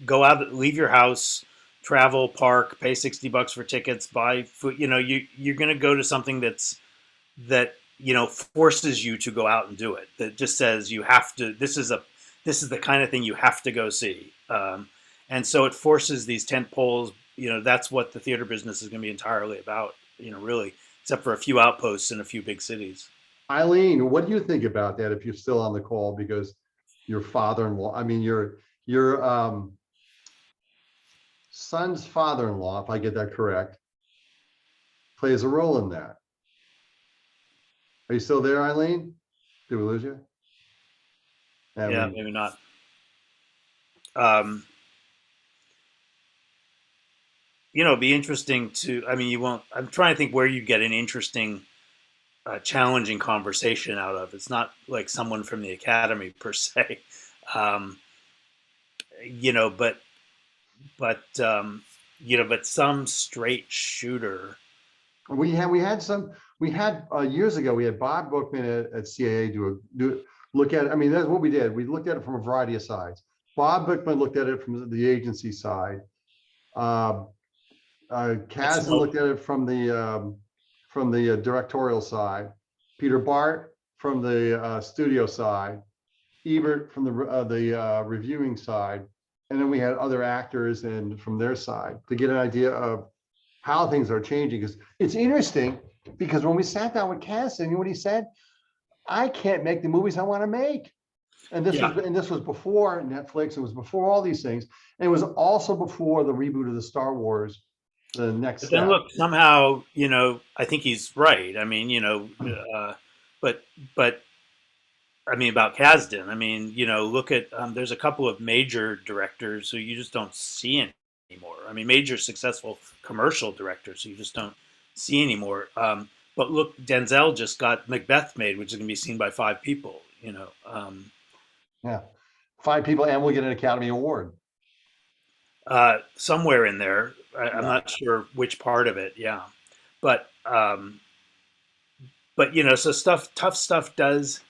go out, leave your house, travel, park, pay $60 for tickets, buy food, you're gonna go to something that forces you to go out and do it. That just says you have to. This is the kind of thing you have to go see. And so it forces these tent poles. That's what the theater business is going to be entirely about, really, except for a few outposts in a few big cities. Eileen, what do you think about that if you're still on the call? Because your father-in-law, your son's father-in-law, if I get that correct, plays a role in that. Are you still there, Eileen? Did we lose you? Yeah, maybe not. It'd be interesting to, I'm trying to think where you'd get an interesting, challenging conversation out of. It's not like someone from the Academy per se, but some straight shooter. We had years ago, we had Bob Bookman at CAA look at it. That's what we did. We looked at it from a variety of sides. Bob Bookman looked at it from the agency side. Kaz looked at it from the directorial side. Peter Bart from the studio side, Ebert from the reviewing side, and then we had other actors and from their side to get an idea of how things are changing. Because it's interesting, because when we sat down with Casson, you know what he said? I can't make the movies I want to make. And this was before Netflix. It was before all these things, and it was also before the reboot of the Star Wars, the next But then step. look, somehow, I think he's right. I mean, but I mean, about Kasdan, I mean, look at, there's a couple of major directors who you just don't see anymore. I mean, major successful commercial directors who you just don't see anymore. But look, Denzel just got Macbeth made, which is going to be seen by 5 people, Yeah, 5 people, and we'll get an Academy Award. somewhere in there. I'm Yeah. not sure which part of it. Yeah. But, so tough stuff does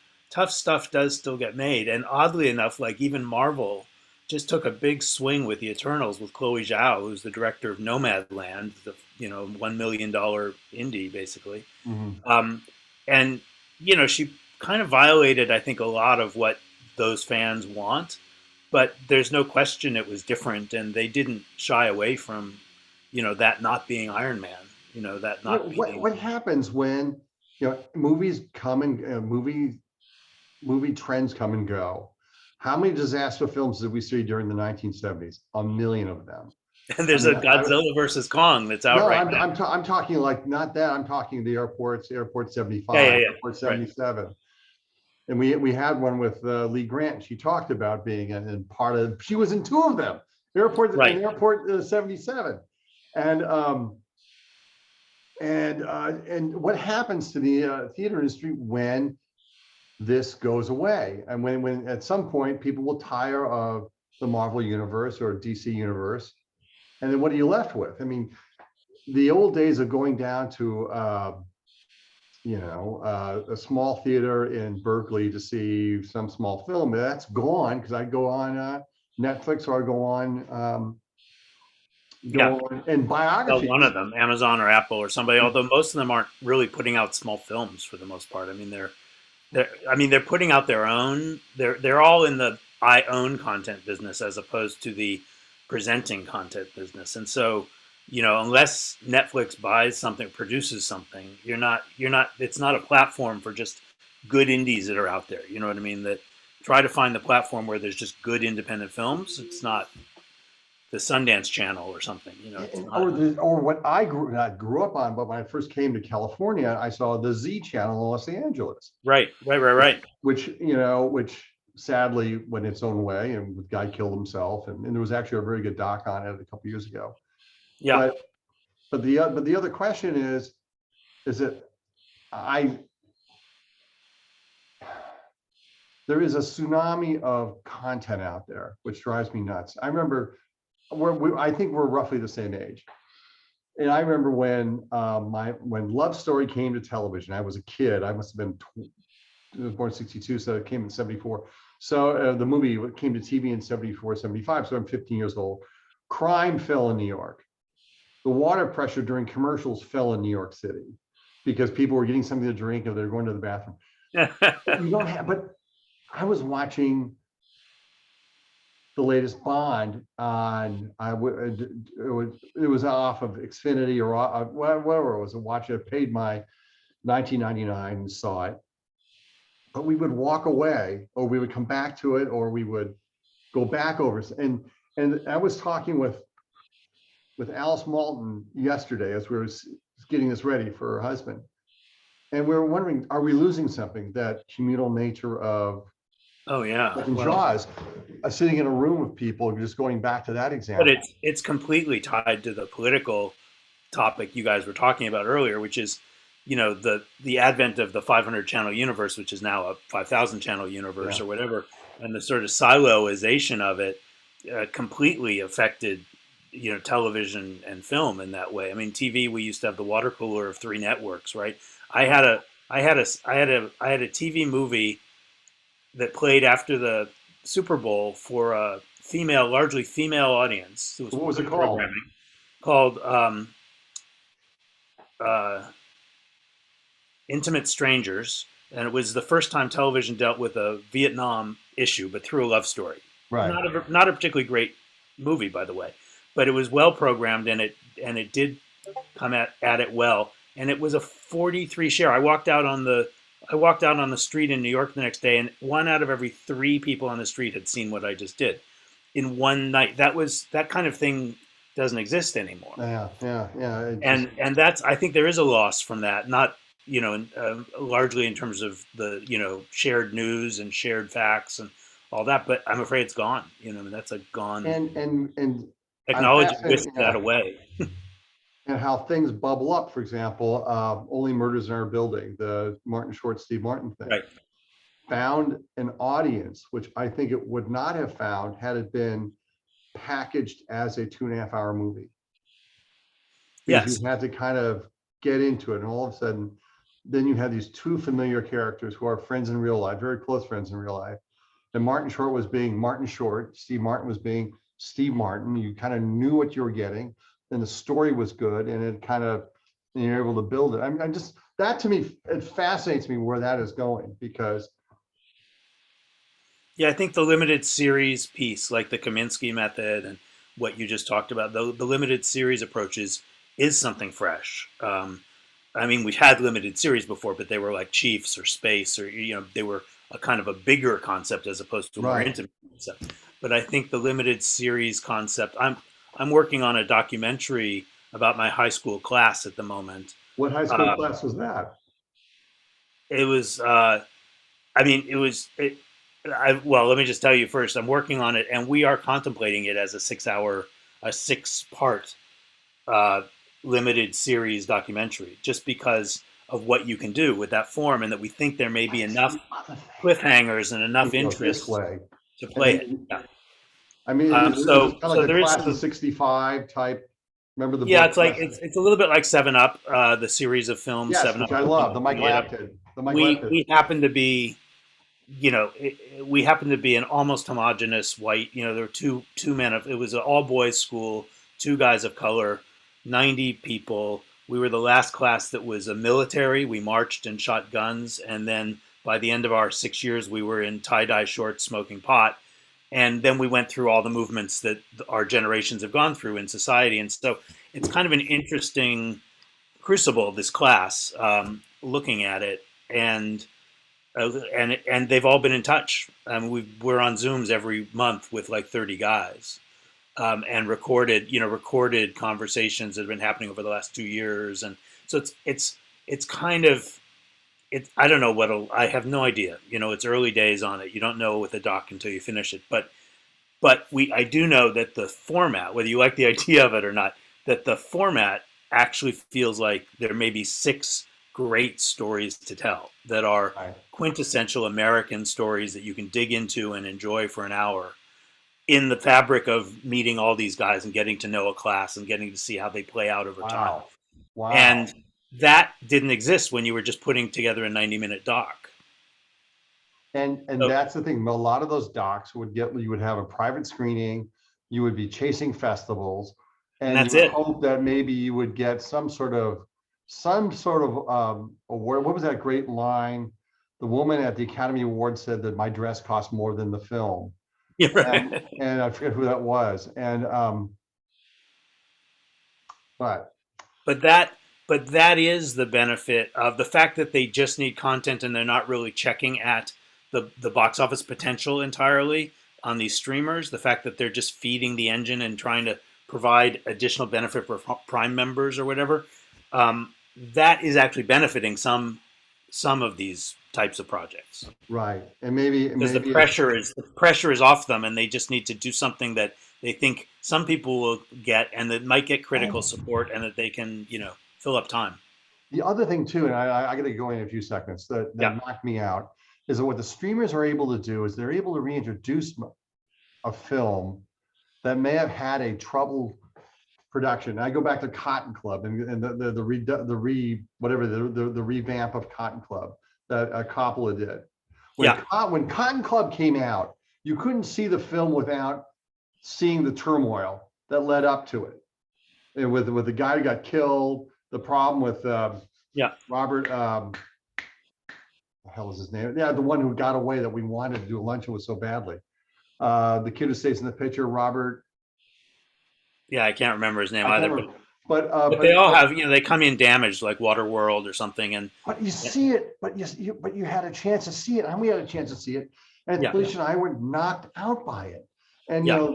still get made. And oddly enough, like even Marvel just took a big swing with the Eternals with Chloe Zhao, who's the director of Nomadland, the $1 million indie basically. And she kind of violated, I think, a lot of what those fans want, but there's no question it was different, and they didn't shy away from that not being Iron Man, that not being. What happens when movies come and movie trends come and go? How many disaster films did we see during the 1970s? A million of them. And there's a Godzilla versus Kong that's out right now. I'm talking like not that. I'm talking the Airport 75, Airport 77. Right. And we had one with Lee Grant. She talked about being in part of. She was in 2 of them. Airport 77, and what happens to the theater industry when this goes away, and when at some point people will tire of the Marvel universe or DC universe, and then what are you left with? I mean, the old days of going down to a small theater in Berkeley to see some small film, that's gone, because I go on Netflix or I go on and biographies. Well, one of them, Amazon or Apple or somebody, although most of them aren't really putting out small films for the most part. I mean, they're putting out their own. They're all in the I own content business as opposed to the presenting content business. And so, unless Netflix buys something, produces something, it's not a platform for just good indies that are out there. You know what I mean? That try to find the platform where there's just good independent films. It's not the Sundance Channel or something, or what I grew up on, but when I first came to California, I saw the Z Channel in Los Angeles. Right. Which sadly went its own way, and the guy killed himself, and there was actually a very good doc on it a couple years ago. Yeah. But the other question is that there is a tsunami of content out there, which drives me nuts. I remember I think we're roughly the same age. And I remember when Love Story came to television, I was a kid. I must have been I was born in 62, so it came in 74. So the movie came to TV in 74, 75. So I'm 15 years old. Crime fell in New York. The water pressure during commercials fell in New York City because people were getting something to drink or they're going to the bathroom. But I was watching the latest Bond on, it was off of Xfinity or whatever it was. I paid my $19.99 and saw it. But we would walk away, or we would come back to it, or we would go back over. And I was talking with Alice Malton yesterday as we were getting this ready for her husband. And we were wondering, are we losing something? That communal nature of Jaws, sitting in a room with people, just going back to that example. But it's completely tied to the political topic you guys were talking about earlier, which is, the advent of the 500 channel universe, which is now a 5,000 channel universe or whatever, and the sort of siloization of it completely affected, television and film in that way. I mean, TV, we used to have the water cooler of 3 networks, right? I had a TV movie that played after the Super Bowl for a largely female audience. What was it called? Called Intimate Strangers, And it was the first time television dealt with a Vietnam issue, but through a love story. Right. Not a particularly great movie, by the way, but it was well programmed, and it did come at it well. And it was a 43 share. I walked out on the street in New York the next day, and 1 out of every 3 people on the street had seen what I just did in one night. That kind of thing doesn't exist anymore. Yeah. And that's, I think there is a loss from that, not, largely in terms of the, shared news and shared facts and all that, but I'm afraid it's gone. That's a gone. And I'm technology fascinated, whisked that away. and how things bubble up. For example, Only Murders in Our Building, the Martin Short, Steve Martin thing, Right. found an audience, which I think it would not have found had it been packaged as a 2.5-hour movie. Because Yes. you had to kind of get into it, and all of a sudden, then you had these 2 familiar characters who are friends in real life, very close friends in real life. And Martin Short was being Martin Short, Steve Martin was being Steve Martin. You kind of knew what you were getting, and the story was good, and it kind of, and you're able to build it. I mean, that to me, it fascinates me where that is going, because Yeah, I think the limited series piece, like the Kaminsky method and what you just talked about, the limited series approaches is something fresh. I mean, we've had limited series before, but they were like Chiefs or Space, or they were a kind of a bigger concept as opposed to a more Right. intimate concept. But I think the limited series concept. I'm working on a documentary about my high school class at the moment. What high school class was that? It was. I mean, it was. Well, let me just tell you first. I'm working on it, and we are contemplating it as a 6-part limited series documentary, just because of what you can do with that form, and that we think there may be enough cliffhangers and enough interest to play it. Yeah. I mean, is it kind of like the Class of '65 type? Remember the book? Yeah, it's like it's a little bit like 7 Up, the series of films. Yes, 7 which Up, I love. The Mike Lapton. We happen to be, we happen to be an almost homogenous white. There were two men of. It was an all boys school, 2 guys of color, 90 people. We were the last class that was a military. We marched and shot guns, and then by the end of our 6 years, we were in tie-dye shorts, smoking pot. And then we went through all the movements that our generations have gone through in society. And so it's kind of an interesting crucible, this class, looking at it. And they've all been in touch. We're on Zooms every month with like 30 guys, and recorded conversations that have been happening over the last 2 years. And so it's kind of, I don't know I have no idea. It's early days on it. You don't know with a doc until you finish it. But I do know that the format, whether you like the idea of it or not, that the format actually feels like there may be 6 great stories to tell that are quintessential American stories that you can dig into and enjoy for an hour, in the fabric of meeting all these guys and getting to know a class and getting to see how they play out over time. Wow. And that didn't exist when you were just putting together a 90-minute doc. And that's the thing. A lot of those docs you would have a private screening, you would be chasing festivals, and that's you would it. hope that maybe you would get some sort of award. What was that great line? The woman at the Academy Awards said that my dress cost more than the film. Yeah, right. And I forget who that was. And but that is the benefit of the fact that they just need content, and they're not really checking at the box office potential entirely on these streamers. The fact that they're just feeding the engine and trying to provide additional benefit for Prime members or whatever, that is actually benefiting some of these types of projects. Right. And maybe the pressure is off them, and they just need to do something that they think some people will get, and that might get critical support, and that they can fill up time. The other thing too, and I got to go in a few seconds, that knocked me out, is that what the streamers are able to do is they're able to reintroduce a film that may have had a troubled production. I go back to Cotton Club and the revamp of Cotton Club that Coppola did. When Cotton Club came out, you couldn't see the film without seeing the turmoil that led up to it. And with the guy who got killed, the problem with Robert the hell is his name? Yeah, the one who got away that we wanted to do a luncheon with so badly. The kid who stays in the picture, Robert. Yeah, I can't remember his name I can't either. remember. But But they all have, they come in damaged, like Waterworld or something. And but you see it, but you had a chance to see it, and we had a chance to see it, and Yeah. Felicia and I were knocked out by it. And Yeah.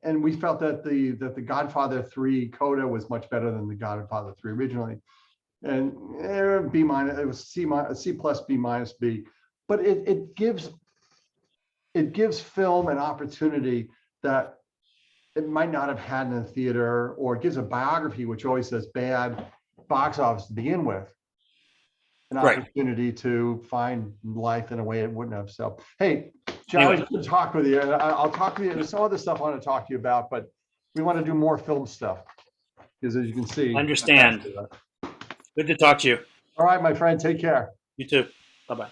and we felt that the Godfather 3 coda was much better than the Godfather 3 originally. And B minus, it was C plus B minus B. But it gives film an opportunity that it might not have had in the theater, or it gives a biography, which always says bad box office to begin with, an Right. opportunity to find life in a way it wouldn't have. So, hey, John, Anyway. it's good to talk with you. I'll talk to you. There's some other stuff I want to talk to you about, but we want to do more film stuff, because as you can see. Understand. Good to talk to you. All right, my friend, take care. You too. Bye-bye.